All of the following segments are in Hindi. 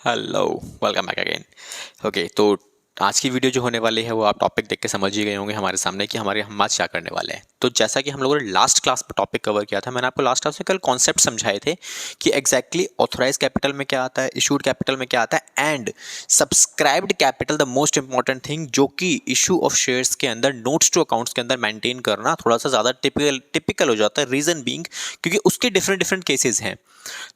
Hello, welcome back again. Okay, तो आज की वीडियो जो होने वाली है वो आप टॉपिक देख के समझ ही गए होंगे हमारे सामने कि हम आज क्या करने वाले हैं। तो जैसा कि हम लोगों ने लास्ट क्लास में टॉपिक कवर किया था, मैंने आपको लास्ट क्लास में कल कॉन्सेप्ट समझाए थे कि एग्जैक्टली ऑथोराइज कैपिटल में क्या आता है, इशूड कैपिटल में क्या आता है and subscribed capital, the most important thing, जो कि इशू ऑफ शेयर्स के अंदर नोट्स टू अकाउंट्स के अंदर मेंटेन करना थोड़ा सा ज़्यादा टिपिकल हो जाता है। रीजन बीइंग क्योंकि उसके डिफरेंट डिफरेंट केसेस हैं।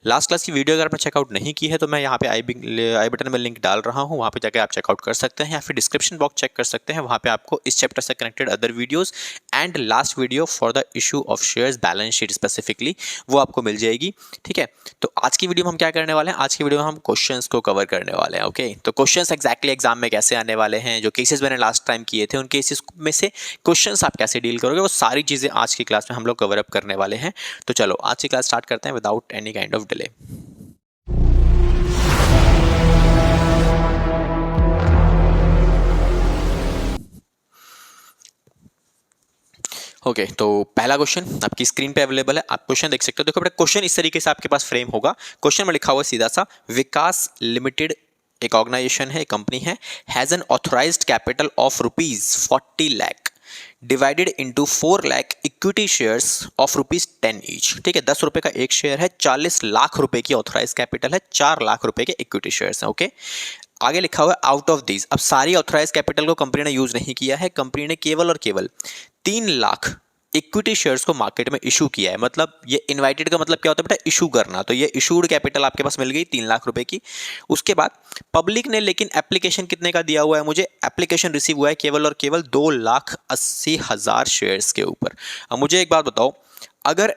लास्ट क्लास की वीडियो अगर आपने चेकआउट नहीं की है तो मैं यहाँ पे आई बटन में लिंक डाल रहा हूँ, वहाँ पे जाकर आप चेकआउट कर सकते हैं, या फिर डिस्क्रिप्शन बॉक्स चेक कर सकते हैं, वहाँ पे आपको इस चैप्टर से connected other videos and last video for the issue of shares balance sheet specifically वो आपको मिल जाएगी। ठीक है, तो आज की वीडियो में हम क्या करने वाले हैं, आज की वीडियो में हम क्वेश्चंस को कवर करने वाले हैं। ओके, तो क्वेश्चंस एग्जैक्टली एग्जाम में कैसे आने वाले हैं, जो केसेस मैंने लास्ट टाइम किए थे उन केसेस में से क्वेश्चंस आप कैसे डील करोगे, वो सारी चीज़ें आज की क्लास में हम लोग कवर अप करने वाले हैं। तो चलो आज की क्लास स्टार्ट करते हैं without any kind of delay. Okay, तो पहला क्वेश्चन आपकी स्क्रीन पे अवेलेबल है, आप क्वेश्चन देख सकते हो। देखो बेटा, क्वेश्चन इस तरीके से आपके पास फ्रेम होगा। क्वेश्चन में लिखा हुआ सीधा सा, विकास लिमिटेड एक ऑर्गेनाइजेशन है, एक कंपनी है, has an authorised capital of ₹40 lakh divided into 4 lakh equity shares of ₹10 each. ठीक है, 10 रुपए का एक शेयर है, 40 लाख रुपए की ऑथराइज कैपिटल है, 4 लाख रुपए के इक्विटी शेयर्स हैं। ओके, आगे लिखा हुआ है आउट ऑफ दीज। अब सारी ऑथराइज कैपिटल को कंपनी ने यूज नहीं किया है, कंपनी ने केवल और केवल 3 लाख इक्विटी शेयर्स को मार्केट में इशू किया है। मतलब ये इनवाइटेड का मतलब क्या होता है बेटा, इशू करना। तो ये इशूड कैपिटल आपके पास मिल गई 3 लाख रुपए की। उसके बाद पब्लिक ने लेकिन एप्लीकेशन कितने का दिया हुआ है, मुझे एप्लीकेशन रिसीव हुआ है केवल और केवल 2,80,000 शेयर्स के ऊपर। अब मुझे एक बात बताओ, अगर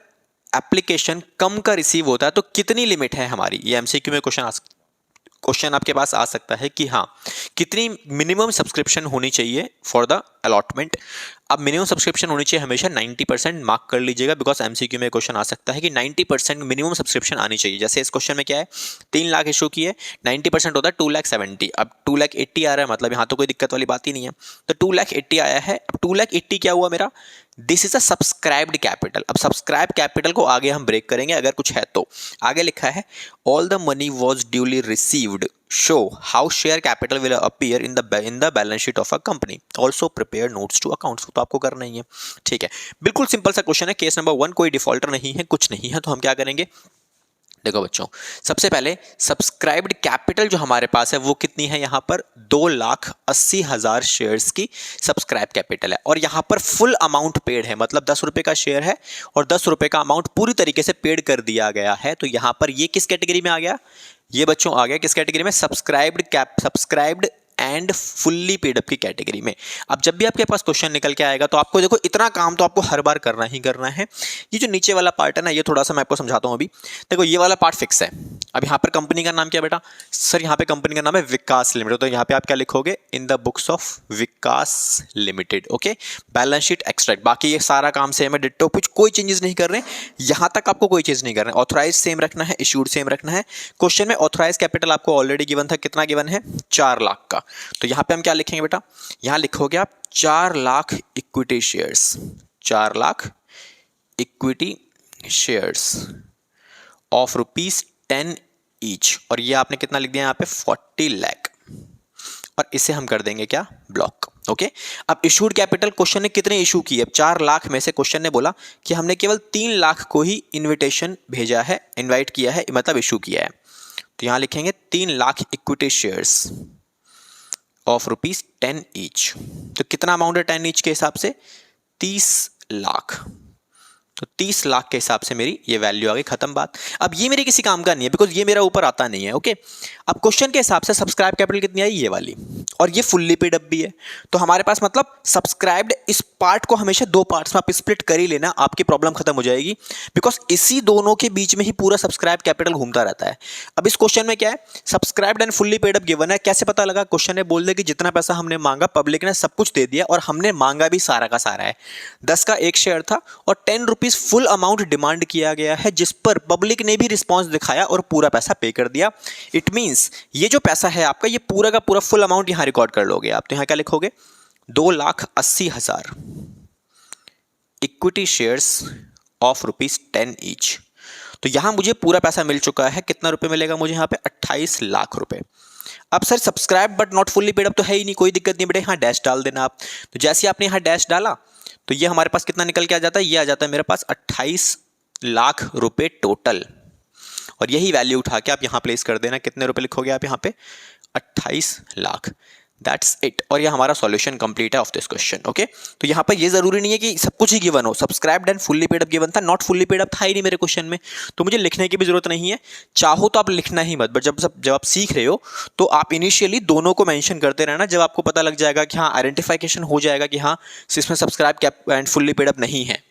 एप्लीकेशन कम का रिसीव होता है तो कितनी लिमिट है हमारी, ये एमसीक्यू में क्वेश्चन आपके पास आ सकता है कि हाँ, कितनी मिनिमम सब्सक्रिप्शन होनी चाहिए फॉर द अलॉटमेंट। अब मिनिमम सब्सक्रिप्शन होनी चाहिए हमेशा 90%, मार्क कर लीजिएगा, बिकॉज एमसीक्यू में क्वेश्चन आ सकता है कि 90% मिनिमम सब्सक्रिप्शन आनी चाहिए। जैसे इस क्वेश्चन में क्या है, 3 लाख इशू की है, 90% होता है 2,70,000। अब 2,80,000 आ रहा है, मतलब यहाँ तो कोई दिक्कत वाली बात ही नहीं है। तो 2,80,000 आया है। अब 2,80,000 क्या हुआ मेरा, this is a subscribed capital. अब सब्सक्राइब कैपिटल को आगे हम ब्रेक करेंगे अगर कुछ है तो। आगे लिखा है all the money was duly received, show how share capital will appear in the balance sheet of a company, also prepare notes to accounts। तो आपको करना ही है। ठीक है, बिल्कुल सिंपल सा क्वेश्चन है। केस नंबर 1, कोई डिफॉल्टर नहीं है, कुछ नहीं है, तो हम क्या करेंगे, देखो बच्चों, सबसे पहले सब्सक्राइब्ड कैपिटल जो हमारे पास है वो कितनी है, यहां पर 2,80,000 शेयर्स की सब्सक्राइब कैपिटल है। और यहां पर फुल अमाउंट पेड है, मतलब 10 रुपए का शेयर है और 10 रुपए का अमाउंट पूरी तरीके से पेड कर दिया गया है। तो यहां पर ये किस कैटेगरी में आ गया, ये बच्चों आ गया किस कैटेगरी में, subscribed and fully paid up की कैटेगरी में। अब जब भी आपके पास क्वेश्चन निकल के आएगा तो आपको देखो, इतना काम तो आपको हर बार करना ही करना है। ये जो नीचे वाला पार्ट है ना, ये थोड़ा सा मैं आपको समझाता हूं अभी। देखो ये वाला पार्ट फिक्स है। अब यहाँ पर कंपनी का नाम क्या बेटा, सर यहाँ पे कंपनी का नाम है विकास लिमिटेड। तो यहाँ पे आप क्या लिखोगे, in the books of Vikas limited. Okay, balance sheet extract, बाकी ये सारा काम सेम है, डिट्टो, कुछ कोई चेंजेस नहीं कर रहे हैं, यहाँ तक आपको कोई चीज नहीं कर रहे हैं। ऑथराइज सेम रखना है, इशूड सेम रखना है। क्वेश्चन में ऑथराइज कैपिटल आपको ऑलरेडी गिवन था, कितना गिवन है, 4 लाख का। तो यहाँ पे हम क्या लिखेंगे बेटा, यहाँ लिखोगे आप 4 lakh equity shares, 4 lakh equity shares of ₹10 each. और ये आपने कितना लिख दिया यहाँ पे, 40 लाख। और इसे हम कर देंगे क्या, ब्लॉक। ओके, अब इशूड कैपिटल क्वेश्चन ने कितने इशू की है, 4 लाख में से क्वेश्चन ने बोला कि हमने केवल 3 लाख को ही इन्विटेशन भेजा है, इन्वाइट किया है, मतलब इशू किया है। तो यहां लिखेंगे 3 lakh equity shares of ₹10 each. तो कितना अमाउंट है 10 ईच के हिसाब से, 30 लाख। तो 30 लाख के हिसाब से मेरी ये वैल्यू आ गई, खत्म बात। अब ये मेरे किसी काम का नहीं है, बिकॉज ये मेरा ऊपर आता नहीं है। ओके, अब क्वेश्चन के हिसाब से सब्सक्राइब कैपिटल कितनी आई, ये वाली, और ये फुल्ली पेड अप भी है। तो हमारे पास मतलब सब्सक्राइब्ड, इस पार्ट को हमेशा 2 पार्ट्स में आप स्प्लिट कर ही लेना, आपकी प्रॉब्लम खत्म हो जाएगी, बिकॉज इसी दोनों के बीच में ही पूरा सब्सक्राइब कैपिटल घूमता रहता है। अब इस क्वेश्चन में क्या है, subscribed and fully paid up given है। कैसे पता लगा, क्वेश्चन ने बोल दिया कि जितना पैसा हमने मांगा पब्लिक ने सब कुछ दे दिया, और हमने मांगा भी सारा का सारा है। 10 का एक शेयर था और 10 रुपीज फुल अमाउंट डिमांड किया गया है, जिस पर पब्लिक ने भी रिस्पॉन्स दिखाया और पूरा पैसा पे कर दिया। इट मींस ये जो पैसा है आपका, ये पूरा का पूरा फुल अमाउंट यहां रिकॉर्ड कर लोगे आप। तो यहां क्या लिखोगे, 2,80,000 इक्विटी शेयर्स ऑफ ₹10 ईच। तो तो यहाँ मुझे पूरा पैसा मिल चुका है। कितना रुपए मिलेगा मुझे यहाँ पे? 28 लाख रुपए। अब sir subscribe but not fully paid up तो है ही नहीं, कोई दिक्कत नहीं बेटा, यहाँ डैश डाल देना आप। तो जैसे आपने यहाँ डैश डाला तो ये हमारे पास कितना निकल के आ जाता है? ये आ जाता है मेरे पास 28 लाख रुपए टोटल। और यही वैल्यू उठा के आप यहाँ प्लेस कर देना। कितने रुपए लिखोगे आप यहाँ पे? 28 लाख। That's it. और ये हमारा सॉल्यूशन कंप्लीट है ऑफ दिस क्वेश्चन। ओके, तो यहाँ पर ये जरूरी नहीं है कि सब कुछ ही गिवन हो। Subscribed and fully paid up given था, नॉट फुल्ली पेड अप था ही नहीं मेरे क्वेश्चन में, तो मुझे लिखने की भी जरूरत नहीं है। चाहो तो आप लिखना ही मत, बट जब आप सीख रहे हो तो आप इनिशियली दोनों को मेंशन करते रहना। जब आपको पता लग जाएगा कि हाँ आइडेंटिफिकेशन हो जाएगा कि हाँ इसमें subscribe and fully paid up नहीं है,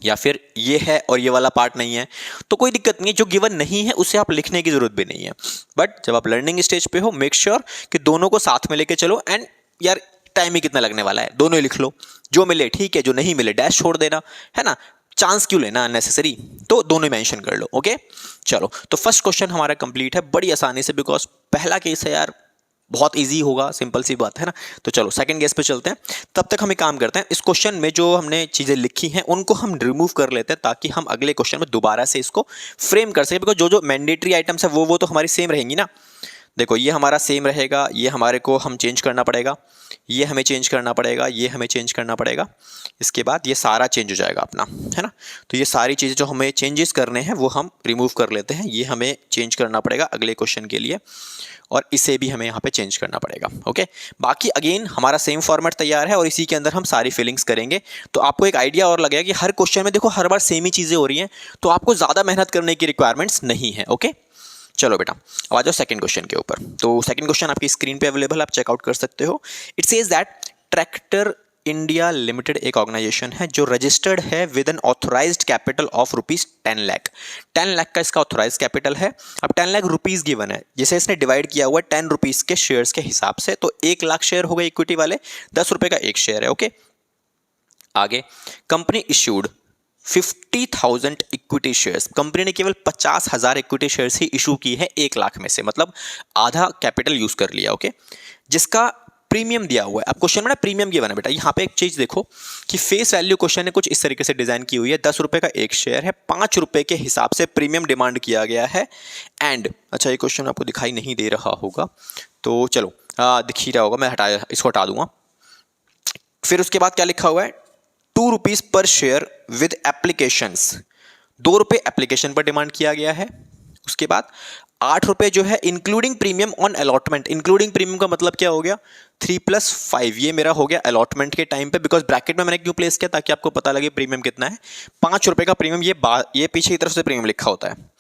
या फिर ये है और ये वाला पार्ट नहीं है, तो कोई दिक्कत नहीं है। जो गिवन नहीं है उसे आप लिखने की जरूरत भी नहीं है। बट जब आप लर्निंग स्टेज पे हो, मेक श्योर कि दोनों को साथ में लेके चलो। एंड यार टाइम ही कितना लगने वाला है, दोनों ही लिख लो। जो मिले ठीक है, जो नहीं मिले डैश छोड़ देना, है ना। चांस क्यों लेना अननेसेसरी, तो दोनों ही मेंशन कर लो। ओके चलो, तो फर्स्ट क्वेश्चन हमारा कंप्लीट है बड़ी आसानी से, बिकॉज पहला केस है यार, बहुत इजी होगा, सिंपल सी बात है ना। तो चलो सेकंड केस पे चलते हैं। तब तक हम एक काम करते हैं, इस क्वेश्चन में जो हमने चीज़ें लिखी हैं उनको हम रिमूव कर लेते हैं, ताकि हम अगले क्वेश्चन में दोबारा से इसको फ्रेम कर सकें। बिकॉज जो मैंडेटरी आइटम्स है वो तो हमारी सेम रहेंगी ना। देखो ये हमारा सेम रहेगा, ये हमारे को हम चेंज करना पड़ेगा, ये हमें चेंज करना पड़ेगा, ये हमें चेंज करना पड़ेगा। इसके बाद ये सारा चेंज हो जाएगा अपना, है ना। तो ये सारी चीज़ें जो हमें चेंजेस करने हैं वो हम रिमूव कर लेते हैं। ये हमें चेंज करना पड़ेगा अगले क्वेश्चन के लिए, और इसे भी हमें यहाँ पे चेंज करना पड़ेगा। ओके, बाकी अगेन हमारा सेम फॉर्मेट तैयार है और इसी के अंदर हम सारी फिलिंग्स करेंगे। तो आपको एक आइडिया और लगेगा कि हर क्वेश्चन में देखो हर बार सेम ही चीज़ें हो रही हैं, तो आपको ज़्यादा मेहनत करने की रिक्वायरमेंट्स नहीं है। ओके चलो बेटा, अब आ जाओ सेकंड क्वेश्चन के ऊपर। तो सेकंड क्वेश्चन आपकी स्क्रीन पे अवेलेबल है, आप चेकआउट कर सकते हो। It says that tractor India limited एक ऑर्गेनाइजेशन है जो रजिस्टर्ड है with an authorised capital of rupees 10 lakh. 10 lakh का इसका ऑथोराइज्ड कैपिटल है। अब 10 लाख रुपीज गिवन है, जिसे इसने डिवाइड किया हुआ है 10 रुपीज के शेयर्स के हिसाब से। तो 1 लाख शेयर हो गए इक्विटी वाले, 10 रुपए का एक शेयर है। ओके, आगे company issued 50,000 equity shares. Company ने केवल 50,000 इक्विटी शेयर्स ही इशू की है 1 लाख में से, मतलब आधा कैपिटल यूज कर लिया। ओके, जिसका प्रीमियम दिया हुआ है। अब क्वेश्चन में ना प्रीमियम गिवन है बेटा। यहाँ पे एक चीज देखो कि फेस वैल्यू क्वेश्चन ने कुछ इस तरीके से डिजाइन की हुई है। 10 रुपए का एक शेयर है, 5 रुपए के हिसाब से प्रीमियम डिमांड किया गया है। एंड अच्छा, ये क्वेश्चन आपको दिखाई नहीं दे रहा होगा, तो चलो दिख ही रहा होगा, मैं इसको हटा दूंगा। फिर उसके बाद क्या लिखा हुआ है? 2 rupees per share with applications. 2 रुपए एप्लीकेशन पर डिमांड किया गया है। उसके बाद 8 रुपए जो है including premium on allotment. Including premium का मतलब क्या हो गया? 3 + 5, ये मेरा हो गया अलॉटमेंट के टाइम पे। बिकॉज ब्रैकेट में मैंने क्यों प्लेस किया? ताकि आपको पता लगे प्रीमियम कितना है। 5 रुपए का प्रीमियम, ये पीछे की तरफ से प्रीमियम लिखा होता है।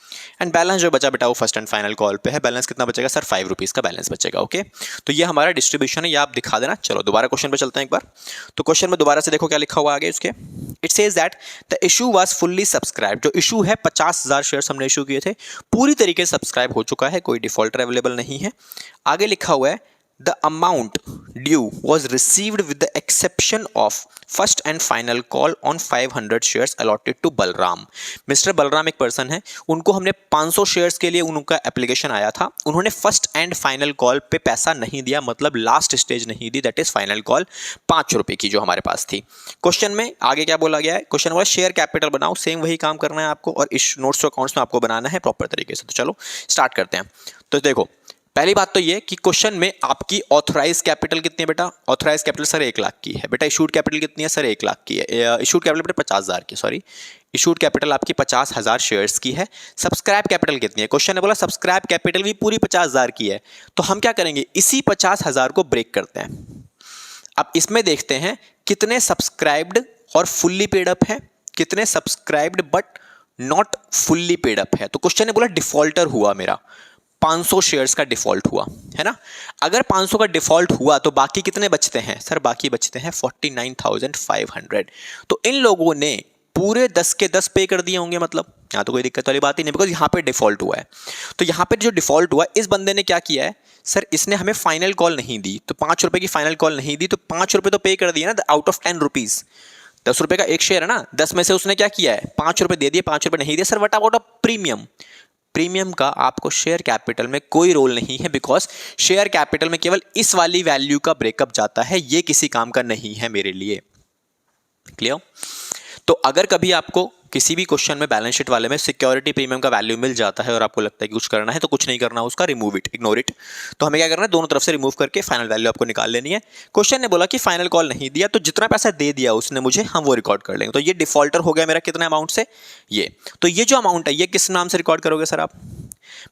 एंड बैलेंस जो बचा बेटा वो फर्स्ट एंड फाइनल कॉल पे है। बैलेंस कितना बचेगा सर? 5 रुपीज का बैलेंस बचेगा। ओके, तो ये हमारा डिस्ट्रीब्यूशन है, ये आप दिखा देना। चलो दोबारा क्वेश्चन पे चलते हैं एक बार। तो क्वेश्चन में दोबारा से देखो क्या लिखा हुआ आगे उसके। It says that the issue was fully subscribe. जो इशू है 50,000 शेयर्स हमने इशू किए थे, पूरी तरीके से सब्सक्राइब हो चुका है, कोई डिफॉल्टर अवेलेबल नहीं है। आगे लिखा हुआ है the amount due was received with the exception of first and final call on 500 shares allotted to Balram. Mister Balram एक पर्सन है, उनको हमने 500 शेयर्स के लिए उनका एप्लीकेशन आया था। उन्होंने फर्स्ट एंड फाइनल कॉल पे पैसा नहीं दिया, मतलब लास्ट स्टेज नहीं दी, दैट इज फाइनल कॉल 5 रुपए की जो हमारे पास थी। क्वेश्चन में आगे क्या बोला गया है? क्वेश्चन वाला शेयर कैपिटल बनाओ, सेम वही काम करना है आपको, और इस नोट्स अकाउंट्स में आपको बनाना है प्रॉपर तरीके से। तो चलो स्टार्ट करते हैं। तो देखो पहली बात तो ये कि क्वेश्चन में आपकी ऑथराइज कैपिटल कितनी है बेटा? ऑथराइज कैपिटल सर 1 लाख की है बेटा। इशूड कैपिटल कितनी है सर? 1 लाख की है। इशूड कैपिटल बेटा 50,000 की, सॉरी इशूड कैपिटल आपकी 50,000 शेयर्स की है। सब्सक्राइब कैपिटल कितनी है? क्वेश्चन ने बोला सब्सक्राइब कैपिटल भी पूरी 50,000 की है। तो हम क्या करेंगे? इसी 50,000 को ब्रेक करते हैं। अब इसमें देखते हैं कितने सब्सक्राइब्ड और फुल्ली पेड अप है, कितने subscribed but not fully paid up है। तो क्वेश्चन ने बोला डिफॉल्टर हुआ मेरा 500 शेयर्स का डिफॉल्ट हुआ, है ना। अगर 500 का डिफॉल्ट हुआ तो बाकी कितने बचते हैं सर? बाकी बचते हैं 49,500। तो इन लोगों ने पूरे 10 के 10 पे कर दिए होंगे, मतलब यहाँ तो कोई दिक्कत वाली बात ही नहीं, बिकॉज यहाँ पे डिफॉल्ट हुआ है। तो यहाँ पे जो डिफॉल्ट हुआ, इस बंदे ने क्या किया है सर? इसने हमें फाइनल कॉल नहीं दी, तो 5 रुपए की फाइनल कॉल नहीं दी, तो 5 रुपए तो पे कर दिए ना, आउट ऑफ 10 रुपीज। 10 रुपए का एक शेयर है ना, 10 में से उसने क्या किया है? 5 रुपए दे दिए, 5 रुपए नहीं दिए sir. What about premium? Premium का आपको शेयर कैपिटल में कोई रोल नहीं है, बिकॉज शेयर कैपिटल में केवल इस वाली वैल्यू का ब्रेकअप जाता है, ये किसी काम का नहीं है मेरे लिए। क्लियर? तो अगर कभी आपको किसी भी क्वेश्चन में बैलेंस शीट वाले में सिक्योरिटी प्रीमियम का वैल्यू मिल जाता है और आपको लगता है कि कुछ करना है तो कुछ नहीं करना, उसका रिमूव इट, इग्नोर इट। तो हमें क्या करना है, दोनों तरफ से रिमूव करके फाइनल वैल्यू आपको निकाल लेनी है। क्वेश्चन ने बोला कि फाइनल कॉल नहीं दिया तो जितना पैसा दे दिया उसने मुझे, हम वो रिकॉर्ड कर लेंगे। तो ये डिफॉल्टर हो गया मेरा कितना अमाउंट से, ये। तो ये जो अमाउंट है ये किस नाम से रिकॉर्ड करोगे सर आप?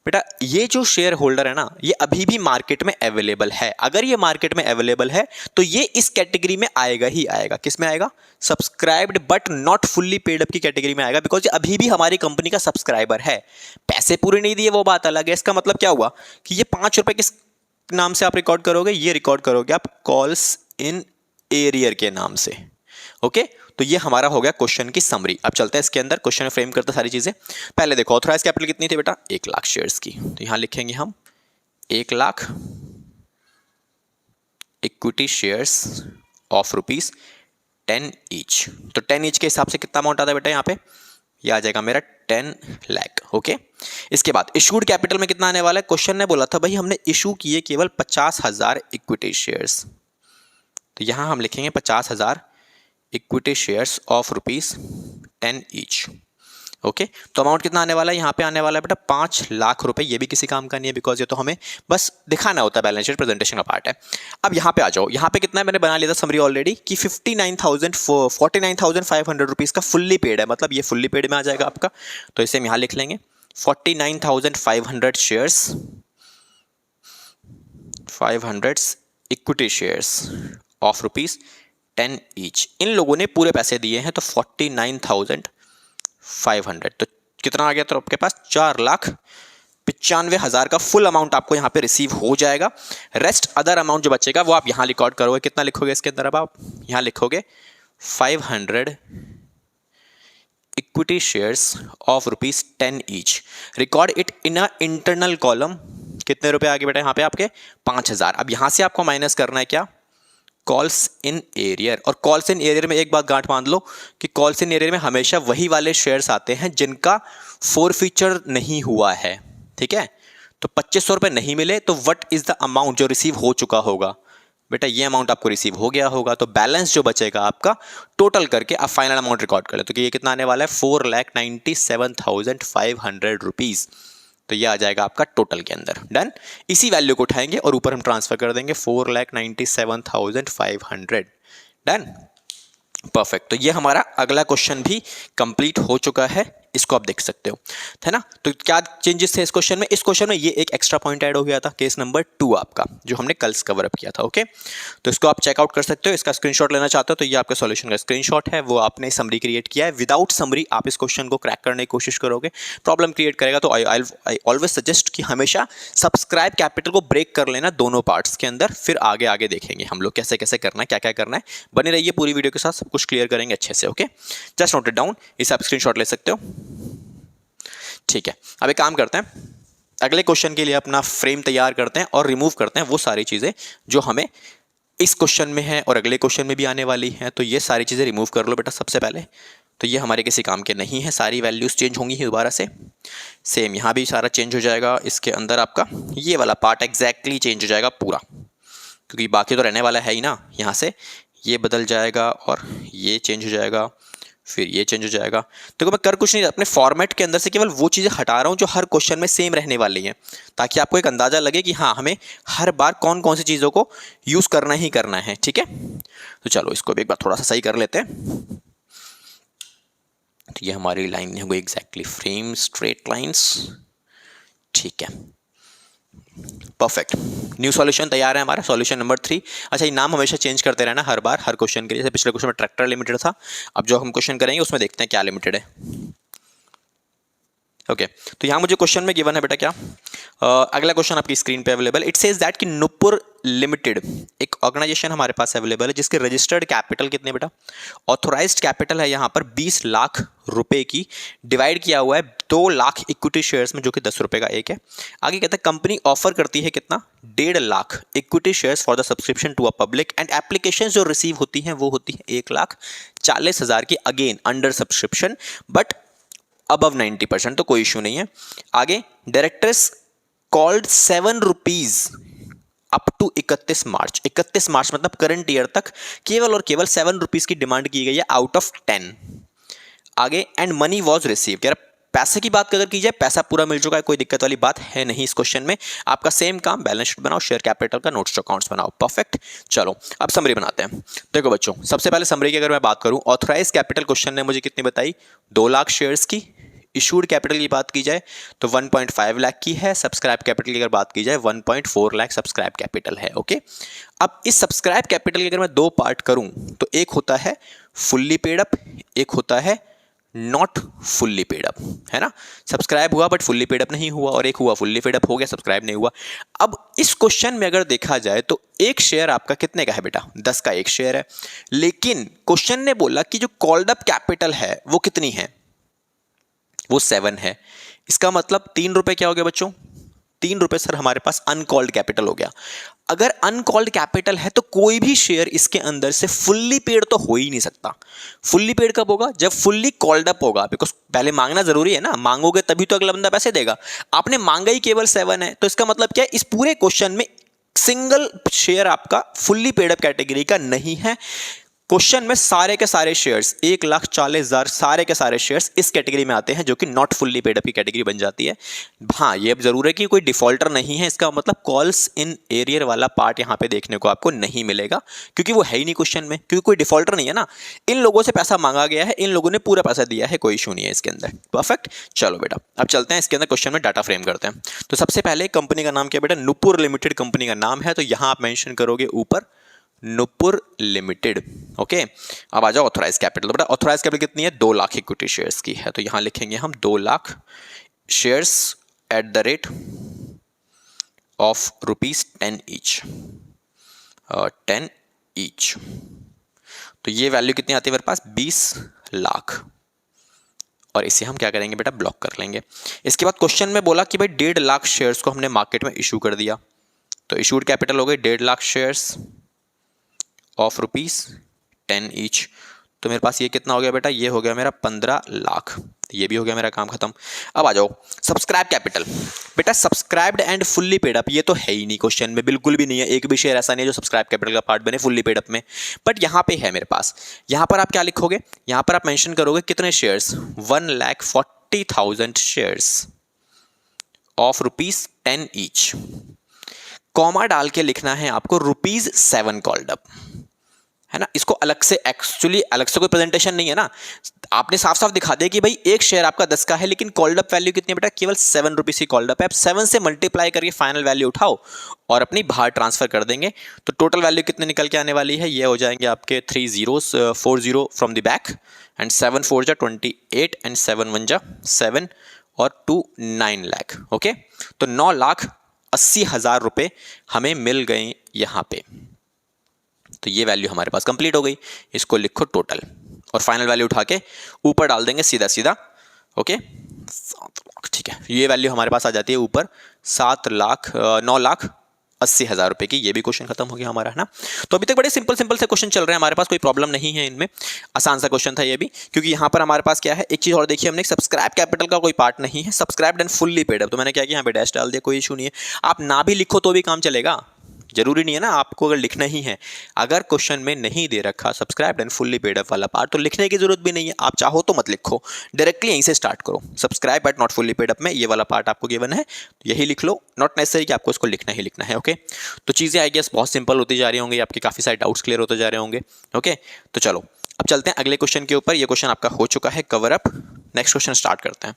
बेटा ये जो शेयर होल्डर है ना, ये अभी भी मार्केट में अवेलेबल है। अगर ये मार्केट में अवेलेबल है तो ये इस कैटेगरी में आएगा ही आएगा। किस में आएगा? Subscribed but not fully paid up की कैटेगरी में आएगा, बिकॉज ये अभी भी हमारी कंपनी का सब्सक्राइबर है। पैसे पूरे नहीं दिए वो बात अलग है। इसका मतलब क्या हुआ कि ये 5 रुपए किस नाम से आप रिकॉर्ड करोगे? ये रिकॉर्ड करोगे आप कॉल्स इन एरियर के नाम से। ओके, तो ये हमारा हो गया क्वेश्चन की समरी। अब चलते हैं इसके अंदर, क्वेश्चन में फ्रेम करते सारी चीजें। पहले देखो ऑथराइज कैपिटल कितनी थी बेटा? 1 लाख शेयर्स की। तो यहां लिखेंगे हम 1 lakh equity shares of ₹10 each. तो 10 ईच के हिसाब से कितना अमाउंट आता है बेटा यहाँ पे? ये आ जाएगा मेरा 10 लाख। ओके, इसके बाद इशूड कैपिटल में कितना आने वाला है? क्वेश्चन ने बोला था भाई हमने इशू किए केवल 50,000 इक्विटी शेयर्स, तो यहां हम लिखेंगे 50,000 equity shares of ₹10 each. Okay, तो अमाउंट कितना आने वाला है? यहाँ पे आने वाला है बेटा 5 लाख रुपए। ये भी किसी काम का नहीं है, बिकॉज ये तो हमें बस दिखाना होता है, बैलेंस शीट प्रेजेंटेशन का पार्ट है। अब यहाँ पे आ जाओ, यहाँ पे कितना है? मैंने बना लिया था समरी ऑलरेडी कि 49,500 रुपीज़ का फुल्ली पेड है, मतलब ये फुल्ली पेड में आ जाएगा आपका। तो इसे हम यहाँ लिख लेंगे 49,500 shares, 500 equity shares of ₹10 each. इन लोगों ने पूरे पैसे दिए हैं तो 49,500, तो कितना आ गया? तो आपके पास 4,95,000 का फुल अमाउंट आपको यहाँ पे रिसीव हो जाएगा। रेस्ट अदर अमाउंट जो बचेगा वो आप यहाँ रिकॉर्ड करोगे। कितना लिखोगे इसके अंदर? अब आप यहाँ लिखोगे 500 equity shares of ₹10 each. Record it in a internal column. कितने रुपए आ गए बेटा यहाँ पे आपके? 5,000। अब यहाँ से आपको माइनस करना है क्या? Calls in arrear. और कॉल्स इन एरियर में एक बात गांठ बांध लो कि कॉल्स इन एरियर में हमेशा वही वाले शेयर्स आते हैं जिनका फोरफीचर नहीं हुआ है। ठीक है, तो 2500 रुपये नहीं मिले तो व्हाट इज द अमाउंट जो रिसीव हो चुका होगा? बेटा ये अमाउंट आपको रिसीव हो गया होगा, तो बैलेंस जो बचेगा आपका टोटल करके आप फाइनल अमाउंट रिकॉर्ड कर ले। तो ये कितना आने वाला है? 4,97,500 रुपीज़। तो ये आ जाएगा आपका टोटल के अंदर। डन। इसी वैल्यू को उठाएंगे और ऊपर हम ट्रांसफर कर देंगे 4,97,500। Done, perfect. तो ये हमारा अगला क्वेश्चन भी कंप्लीट हो चुका है, इसको आप देख सकते हो, है ना। तो क्या चेंजेस थे इस क्वेश्चन में? इस क्वेश्चन में ये एक एक्स्ट्रा पॉइंट ऐड हो गया था, केस नंबर 2 आपका, जो हमने कल कवर अप किया था। ओके, तो इसको आप चेकआउट कर सकते हो। इसका स्क्रीनशॉट लेना चाहते हो तो ये आपका सॉल्यूशन का स्क्रीनशॉट है, वो आपने समरी क्रिएट किया है। विदाउट समरी आप इस क्वेश्चन को क्रैक करने की कोशिश करोगे, प्रॉब्लम क्रिएट करेगा। तो आई ऑलवेज सजेस्ट कि हमेशा सब्सक्राइब कैपिटल को ब्रेक कर लेना दोनों पार्ट्स के अंदर, फिर आगे आगे देखेंगे हम लोग कैसे कैसे करना है, क्या क्या करना है। बने रहिए पूरी वीडियो के साथ, सब कुछ क्लियर करेंगे अच्छे से। Okay, just note it down, इसे आप स्क्रीनशॉट ले सकते हो। ठीक है, अब एक काम करते हैं, अगले क्वेश्चन के लिए अपना फ्रेम तैयार करते हैं और रिमूव करते हैं वो सारी चीजें जो हमें इस क्वेश्चन में है और अगले क्वेश्चन में भी आने वाली हैं। तो ये सारी चीजें रिमूव कर लो बेटा सबसे पहले। तो ये हमारे किसी काम के नहीं है, सारी वैल्यूज चेंज होंगी दोबारा से। सेम यहाँ भी सारा चेंज हो जाएगा, इसके अंदर आपका ये वाला पार्ट एग्जैक्टली चेंज हो जाएगा पूरा, क्योंकि बाकी तो रहने वाला है ही ना। यहाँ से ये बदल जाएगा और ये चेंज हो जाएगा, फिर ये चेंज हो जाएगा। देखो मैं कर कुछ नहीं, अपने फॉर्मेट के अंदर से केवल वो चीज़ें हटा रहा हूँ जो हर क्वेश्चन में सेम रहने वाली हैं, ताकि आपको एक अंदाजा लगे कि हाँ हमें हर बार कौन कौन सी चीज़ों को यूज़ करना ही करना है। ठीक है, तो चलो इसको भी एक बार थोड़ा सा सही कर लेते हैं। तो ये हमारी लाइन हो गई एग्जैक्टली फ्रेम स्ट्रेट लाइन्स। ठीक है, परफेक्ट। न्यू सॉल्यूशन तैयार है हमारा, सॉल्यूशन नंबर 3। अच्छा, ये नाम हमेशा चेंज करते रहना हर बार हर क्वेश्चन के लिए। जैसे पिछले क्वेश्चन में ट्रैक्टर लिमिटेड था, अब जो हम क्वेश्चन करेंगे उसमें देखते हैं क्या लिमिटेड है। ओके, तो यहाँ मुझे क्वेश्चन में गिवन है बेटा क्या, अगला क्वेश्चन आपकी स्क्रीन पे अवेलेबल। इट सेज दैट कि नुपुर लिमिटेड एक ऑर्गेनाइजेशन हमारे पास अवेलेबल है जिसके रजिस्टर्ड कैपिटल कितने बेटा, ऑथोराइज्ड कैपिटल है यहाँ पर 20 लाख रुपए की, डिवाइड किया हुआ है 2 लाख इक्विटी शेयर्स में जो कि 10 रुपए का एक है। आगे कहता है कंपनी ऑफर करती है कितना, 1.5 lakh equity shares for the subscription to a public and application जो रिसीव होती हैं वो होती है 1,40,000 की, again under subscription but above 90%, तो कोई इशू नहीं है। आगे directors called 7 rupees up to 31 March. 31 March मतलब करंट ईयर तक केवल और केवल 7 रुपीज की डिमांड की गई है आउट ऑफ 10। आगे एंड मनी वॉज रिसीव्ड, यार पैसे की बात अगर की जाए पैसा पूरा मिल चुका है, कोई दिक्कत वाली बात है नहीं इस क्वेश्चन में। आपका सेम काम, बैलेंस शीट बनाओ, शेयर कैपिटल का नोट्स टू अकाउंट्स बनाओ, परफेक्ट। चलो अब समरी बनाते हैं। देखो बच्चों, सबसे पहले समरी की अगर मैं बात करूं, ऑथराइज कैपिटल क्वेश्चन ने मुझे कितनी बताई, 2 लाख शेयर्स की। इशूड कैपिटल की बात की जाए तो 1.5 लाख की है। सब्सक्राइब कैपिटल की अगर बात की जाए 1.4 लाख सब्सक्राइब कैपिटल है। ओके, अब इस सब्सक्राइब कैपिटल की अगर मैं 2 पार्ट करूं तो एक होता है फुल्ली पेड अप, एक होता है नॉट फुल्ली पेड अप, है ना। सब्सक्राइब हुआ बट फुल्ली पेड अप नहीं हुआ, और एक हुआ फुल्ली पेड अप हो गया, सब्सक्राइब नहीं हुआ। अब इस क्वेश्चन में अगर देखा जाए तो एक शेयर आपका कितने का है बेटा, 10 का एक शेयर है। लेकिन क्वेश्चन ने बोला कि जो कॉल्ड अप कैपिटल है वो कितनी है, वो 7 है। इसका मतलब 3 रुपए क्या हो गया बच्चों, 3 रुपए सर हमारे पास अनकॉल्ड कैपिटल हो गया। अगर अनकॉल्ड कैपिटल है तो कोई भी शेयर इसके अंदर से फुल्ली पेड तो हो ही नहीं सकता। फुल्ली पेड कब होगा, जब फुल्ली कॉल्ड अप होगा, बिकॉज पहले मांगना जरूरी है ना, मांगोगे तभी तो अगला बंदा पैसे देगा। आपने मांगा ही केवल 7 है, तो इसका मतलब क्या है, इस पूरे क्वेश्चन में सिंगल शेयर आपका फुल्ली पेड अप कैटेगरी का नहीं है। क्वेश्चन में सारे के सारे शेयर्स 1,40,000 सारे के सारे शेयर्स इस कैटेगरी में आते हैं, जो कि नॉट फुल्ली पेड अप की कैटेगरी बन जाती है। हाँ, ये अब जरूर है कि कोई डिफॉल्टर नहीं है, इसका मतलब कॉल्स इन एरियर वाला पार्ट यहाँ पे देखने को आपको नहीं मिलेगा, क्योंकि वो है ही नहीं क्वेश्चन में, क्योंकि कोई डिफॉल्टर नहीं है ना। इन लोगों से पैसा मांगा गया है, इन लोगों ने पूरा पैसा दिया है, कोई इशू नहीं है इसके अंदर। परफेक्ट, चलो बेटा अब चलते हैं इसके अंदर क्वेश्चन में डाटा फ्रेम करते हैं। तो सबसे पहले कंपनी का नाम क्या बेटा, नुपुर लिमिटेड कंपनी का नाम है, तो यहाँ आप मेंशन करोगे ऊपर नुपुर लिमिटेड। ओके, अब आ जाओ ऑथराइज कैपिटल। तो बेटा ऑथराइज कैपिटल कितनी है, 2 लाख इक्विटी शेयर्स की है, तो यहां लिखेंगे हम 2 lakh shares at the rate of ₹10 each, 10 each. तो ये वैल्यू कितनी आती है मेरे पास, 20 लाख, और इसे हम क्या करेंगे बेटा, ब्लॉक कर लेंगे। इसके बाद क्वेश्चन में बोला कि भाई 1.5 लाख शेयर्स को हमने मार्केट में इशू कर दिया, तो इशूड कैपिटल हो गई 1.5 लाख शेयर्स ऑफ ₹10 ईच। तो मेरे पास ये कितना हो गया बेटा, ये हो गया मेरा 15 लाख। ये भी हो गया मेरा काम खत्म। अब आ जाओ सब्सक्राइब कैपिटल। बेटा subscribed and fully paid up ये तो है ही नहीं क्वेश्चन में, बिल्कुल भी नहीं है। एक भी शेयर ऐसा नहीं है जो सब्सक्राइब कैपिटल का पार्ट बने फुल्ली पेड अप में, बट यहाँ पे है मेरे पास। यहाँ पर आप क्या लिखोगे, यहाँ पर आप मेंशन करोगे कितने shares, 1,40,000 shares of ₹10 each. Comma डाल के लिखना है आपको ₹7 कॉल्ड अप, है ना। इसको अलग से, एक्चुअली अलग से कोई प्रेजेंटेशन नहीं है ना, आपने साफ साफ दिखा दिया कि भाई एक शेयर आपका 10 का है, लेकिन कॉल्ड अप वैल्यू कितनी है बेटा, केवल ₹7 ही कॉल्ड अप है। आप 7 से मल्टीप्लाई करके फाइनल वैल्यू उठाओ और अपनी बाहर ट्रांसफर कर देंगे, तो टोटल वैल्यू कितने निकल के आने वाली है, ये हो जाएंगे आपके 3 zeros 40 from the back, and 7 4 जा 28 एंड 7 1 जा 7 और 2 9 लाख। ओके, तो 9,80,000 रुपए हमें मिल गए यहाँ पे। तो ये वैल्यू हमारे पास कंप्लीट हो गई। इसको लिखो टोटल और फाइनल वैल्यू उठा के ऊपर डाल देंगे सीधा सीधा। ओके, 7 लाख, ठीक है, ये वैल्यू हमारे पास आ जाती है ऊपर 9,80,000 रुपए की। ये भी क्वेश्चन खत्म हो गया हमारा, है ना। तो अभी तक बड़े सिंपल सिंपल से क्वेश्चन चल रहे हैं हमारे पास, कोई प्रॉब्लम नहीं है इनमें। आसान सा क्वेश्चन था ये भी, क्योंकि यहाँ पर हमारे पास क्या है, एक चीज और देखिए हमने, सब्सक्राइब कैपिटल का कोई पार्ट नहीं है, subscribed and fully paid up. तो मैंने क्या किया, यहाँ पे डैश डाल दिया, कोई इशू नहीं है। आप ना भी लिखो तो भी काम चलेगा, जरूरी नहीं है ना आपको अगर लिखना ही है। अगर क्वेश्चन में नहीं दे रखा subscribed and fully paid up वाला पार्ट, तो लिखने की जरूरत भी नहीं है। आप चाहो तो मत लिखो, डायरेक्टली यहीं से स्टार्ट करो। Subscribe but not fully paid up में ये वाला पार्ट आपको गिवन है, तो यही लिख लो, नॉट नेसेसरी कि आपको इसको लिखना ही लिखना है। ओके, तो चीज़ें आई गेस बहुत सिंपल होती जा रही होंगी, आपके काफ़ी सारे डाउट्स क्लियर होते जा रहे होंगे। ओके, तो चलो अब चलते हैं अगले क्वेश्चन के ऊपर। ये क्वेश्चन आपका हो चुका है cover up, next question start करते हैं।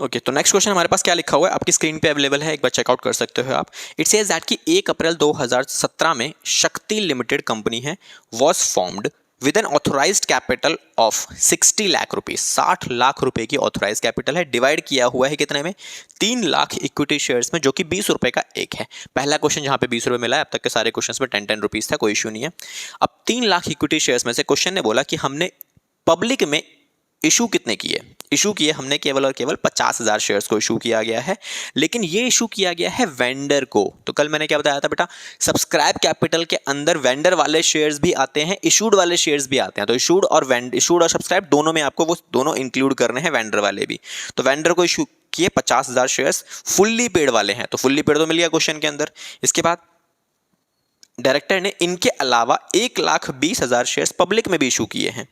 ओके, तो नेक्स्ट क्वेश्चन हमारे पास क्या लिखा हुआ है, आपकी स्क्रीन पे अवेलेबल है, एक बार चेकआउट कर सकते हो आप। इट सेज दैट कि 1 अप्रैल 2017 में शक्ति लिमिटेड कंपनी है was formed with an authorised capital of 60 lakh rupees. 60 lakh रुपए की ऑथोराइज कैपिटल है, डिवाइड किया हुआ है कितने में, 3 लाख इक्विटी शेयर्स में, जो कि 20 रुपए का एक है। पहला क्वेश्चन जहां पे 20 रुपए मिला है, अब तक के सारे क्वेश्चन में 10 रुपीज था, कोई इशू नहीं है। अब 3 लाख इक्विटी शेयर्स में से क्वेश्चन ने बोला कि हमने पब्लिक में इशू कितने किए, इशू किए हमने केवल और केवल 50,000 शेयर्स को इशू किया गया है, लेकिन ये इशू किया गया है वेंडर को। तो कल मैंने क्या बताया था बेटा, सब्सक्राइब कैपिटल के अंदर वेंडर वाले शेयर्स भी आते हैं, इशूड वाले शेयर्स भी आते हैं। तो इशूड और सब्सक्राइब दोनों में आपको वो दोनों इंक्लूड करने हैं, वेंडर वाले भी। तो वेंडर को इशू किए 50,000 शेयर्स, फुल्ली पेड वाले हैं, तो फुल्ली पेड तो मिल गया क्वेश्चन के अंदर। इसके बाद डायरेक्टर ने इनके अलावा 1,20,000 शेयर्स पब्लिक में भी इशू किए हैं।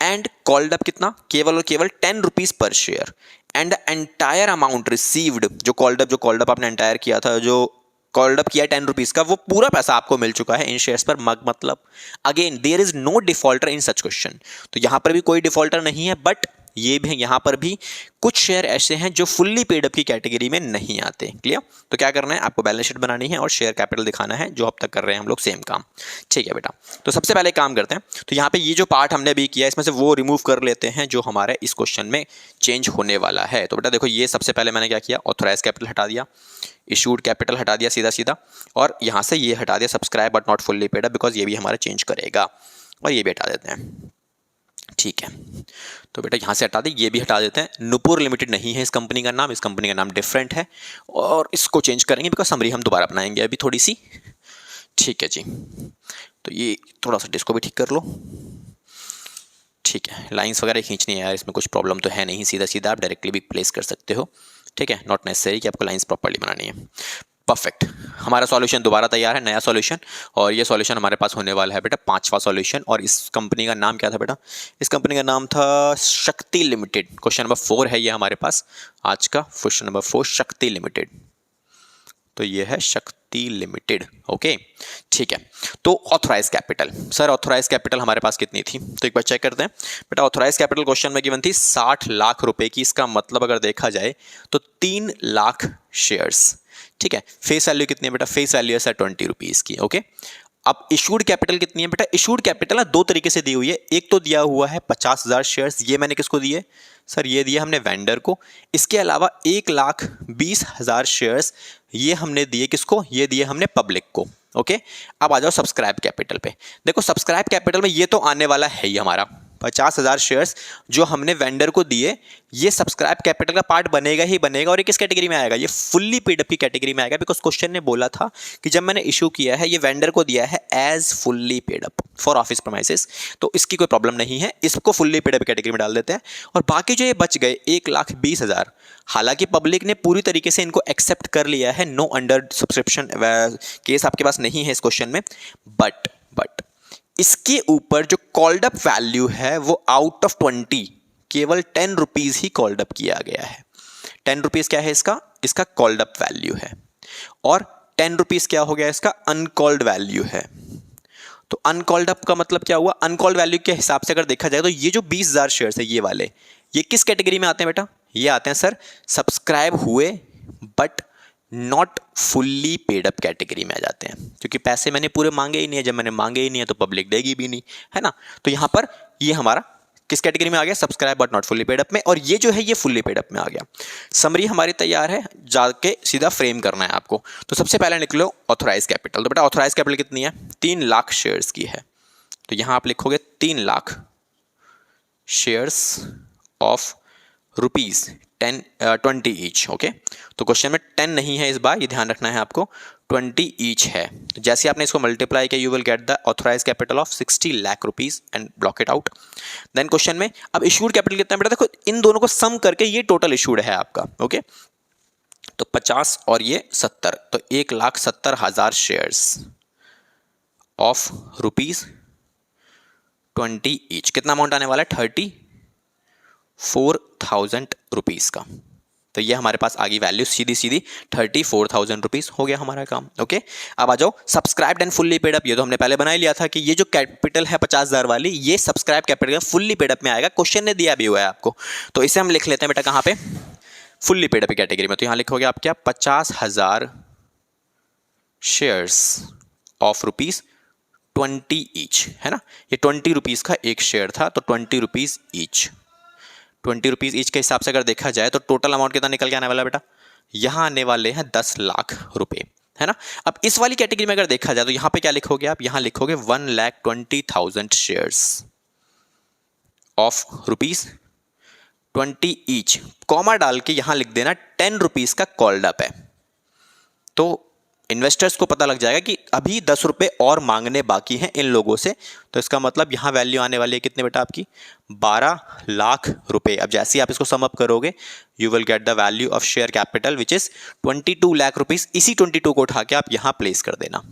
एंड कॉल्ड अप कितना, केवल और केवल 10 rupees per share, and the entire amount received, जो कॉल्ड अप आपने एंटायर किया था, जो कॉल्ड अप किया 10 रुपीज का, वो पूरा पैसा आपको मिल चुका है इन शेयर्स पर। मतलब again there is no defaulter in such question, तो यहां पर भी कोई डिफॉल्टर नहीं है, बट ये भी यहां पर भी कुछ शेयर ऐसे हैं जो फुल्ली पेड अप की कैटेगरी में नहीं आते। क्लियर? तो क्या करना है, आपको बैलेंस शीट बनानी है और शेयर कैपिटल दिखाना है, जो अब तक कर रहे हैं हम लोग सेम काम। ठीक है बेटा, तो सबसे पहले काम करते हैं, तो यहाँ पे ये जो पार्ट हमने अभी किया इसमें से वो रिमूव कर लेते हैं जो हमारे इस क्वेश्चन में चेंज होने वाला है। तो बेटा देखो, ये सबसे पहले मैंने क्या किया, ऑथराइज कैपिटल हटा दिया, इशूड कैपिटल हटा दिया सीधा सीधा, और यहाँ से ये हटा दिया subscribe but not fully paid up, because ये भी हमारा चेंज करेगा, और ये भी हटा देते हैं। ठीक है, तो बेटा यहाँ से हटा दें, ये भी हटा देते हैं। नुपुर लिमिटेड नहीं है इस कंपनी का नाम, इस कंपनी का नाम डिफरेंट है, और इसको चेंज करेंगे बिकॉज समरी हम दोबारा बनाएंगे अभी थोड़ी सी। ठीक है जी, तो ये थोड़ा सा इसको भी ठीक कर लो। ठीक है, लाइंस वगैरह खींचनी है यार, इसमें कुछ प्रॉब्लम तो है नहीं, सीधा सीधा आप डायरेक्टली भी प्लेस कर सकते हो। ठीक है, नॉट नेसेसरी कि आपको लाइंस प्रॉपर्ली बनानी है। परफेक्ट, हमारा सॉल्यूशन दोबारा तैयार है, नया सॉल्यूशन, और ये सॉल्यूशन हमारे पास होने वाला है बेटा 5वां सॉल्यूशन। और इस कंपनी का नाम क्या था बेटा, इस कंपनी का नाम था शक्ति लिमिटेड। क्वेश्चन नंबर 4 है ये हमारे पास आज का, क्वेश्चन नंबर 4 शक्ति लिमिटेड, तो ये है शक्ति लिमिटेड। ओके ठीक है, तो authorise capital, sir authorise capital हमारे पास कितनी थी, तो एक बार चेक करते हैं बेटा। ऑथराइज कैपिटल क्वेश्चन में गिवन थी 60 लाख रुपए की, इसका मतलब अगर देखा जाए तो 3 लाख शेयर्स। ठीक है, फेस वैल्यू कितनी है बेटा, फेस वैल्यू है सर 20 रुपीज की। ओके, अब इशूड कैपिटल कितनी है बेटा, इशूड कैपिटल दो तरीके से दी हुई है, एक तो दिया हुआ है 50,000 शेयर्स, ये मैंने किसको दिए सर, ये दिया हमने वेंडर को। इसके अलावा 1,20,000 शेयर्स ये हमने दिए किसको, ये दिए हमने पब्लिक को। ओके, अब आ जाओ सब्सक्राइब कैपिटल पे। देखो सब्सक्राइब कैपिटल में ये तो आने वाला है ही हमारा 50,000 शेयर्स जो हमने वेंडर को दिए, ये सब्सक्राइब कैपिटल का पार्ट बनेगा ही बनेगा। और ये किस कैटेगरी में आएगा, ये फुल्ली पेड अप की कैटेगरी में आएगा, बिकॉज क्वेश्चन ने बोला था कि जब मैंने इशू किया है ये वेंडर को दिया है as fully paid up for office premises, तो इसकी कोई प्रॉब्लम नहीं है, इसको फुल्ली पेड अप कैटेगरी में डाल देते हैं। और बाकी जो ये बच गए 1,20,000, हालांकि पब्लिक ने पूरी तरीके से इनको एक्सेप्ट कर लिया है, नो अंडर सब्सक्रिप्शन केस आपके पास नहीं है इस क्वेश्चन में, बट इसके ऊपर जो कॉल्ड अप वैल्यू है वो आउट ऑफ 20 केवल 10 रुपीज ही कॉल्ड अप किया गया है। 10 रुपीज क्या है इसका कॉल्ड अप वैल्यू है, और 10 रुपीज क्या हो गया, इसका अनकॉल्ड वैल्यू है। तो अनकॉल्ड अप का मतलब क्या हुआ, अनकॉल्ड वैल्यू के हिसाब से अगर देखा जाए तो ये जो 20,000 शेयर्स है ये वाले, ये किस कैटेगरी में आते हैं बेटा, ये आते हैं सर सब्सक्राइब हुए but not fully paid up category में आ जाते हैं, क्योंकि पैसे मैंने पूरे मांगे ही नहीं है, जब मैंने मांगे ही नहीं है तो पब्लिक देगी भी नहीं, है ना। तो यहां पर ये हमारा किस कैटेगरी में आ गया, subscribe but not fully paid up में, और ये जो है ये फुल्ली पेड अप में आ गया। समरी हमारी तैयार है, जाके सीधा फ्रेम करना है आपको। तो सबसे पहले निकलो ऑथराइज कैपिटल, तो बेटा ऑथराइज कैपिटल कितनी है, 3 लाख शेयर्स की है, तो यहां आप लिखोगे 3 lakh shares of rupees 20 each. Okay, तो क्वेश्चन में 10 नहीं है इस बार, ये ध्यान रखना है आपको, 20 ईच है। तो जैसे आपने इसको मल्टीप्लाई किया you will get the authorise capital of 60 lakh rupees and block it out. Then question में अब इशूड कैपिटल कितना है बेटा, देखो इन दोनों को सम करके ये टोटल इशूड है आपका। ओके, तो 50 और ये 70, तो 1,70,000 शेयर्स ऑफ रुपीज 20 ईच, कितना अमाउंट आने वाला है 34,000 रुपीज का। तो ये हमारे पास आ गई वैल्यू सीधी सीधी 34,000 रुपीज, हो गया हमारा काम। ओके, अब आ जाओ subscribed and fully paid up, ये तो हमने पहले बना ही लिया था कि ये जो कैपिटल है 50,000 वाली, ये subscribe capital fully paid up में आएगा, क्वेश्चन ने दिया भी हुआ है आपको। तो इसे हम लिख लेते हैं बेटा कहाँ पे, फुल्ली पेड अप कैटेगरी में। तो यहां लिखोगे आप क्या, 50,000 शेयर्स ऑफ रुपीज 20 ईच, है ना, ये 20 रुपीज का एक शेयर था, तो 20 रुपीज ईच, 20 रुपीज ईच के हिसाब से अगर देखा जाए तो टोटल अमाउंट कितना निकल के आने वाला बेटा, यहां आने वाले हैं 10 लाख रुपए, है ना। अब इस वाली कैटेगरी में अगर देखा जाए तो यहां पे क्या लिखोगे आप, यहां लिखोगे 1,20,000 shares of rupees 20 each, comma डाल के यहां लिख देना 10 रुपीज का कॉल्ड अप है। तो इन्वेस्टर्स को पता लग जाएगा कि अभी 10 रुपए और मांगने बाकी हैं इन लोगों से, तो इसका मतलब यहां वैल्यू आने वाली है कितने बेटा आपकी, 12 लाख रुपए। अब जैसे ही आप इसको सम अप करोगे you will get the value of share capital which is 22 lakh rupees. इसी 22 को उठा के आप यहां प्लेस कर देना,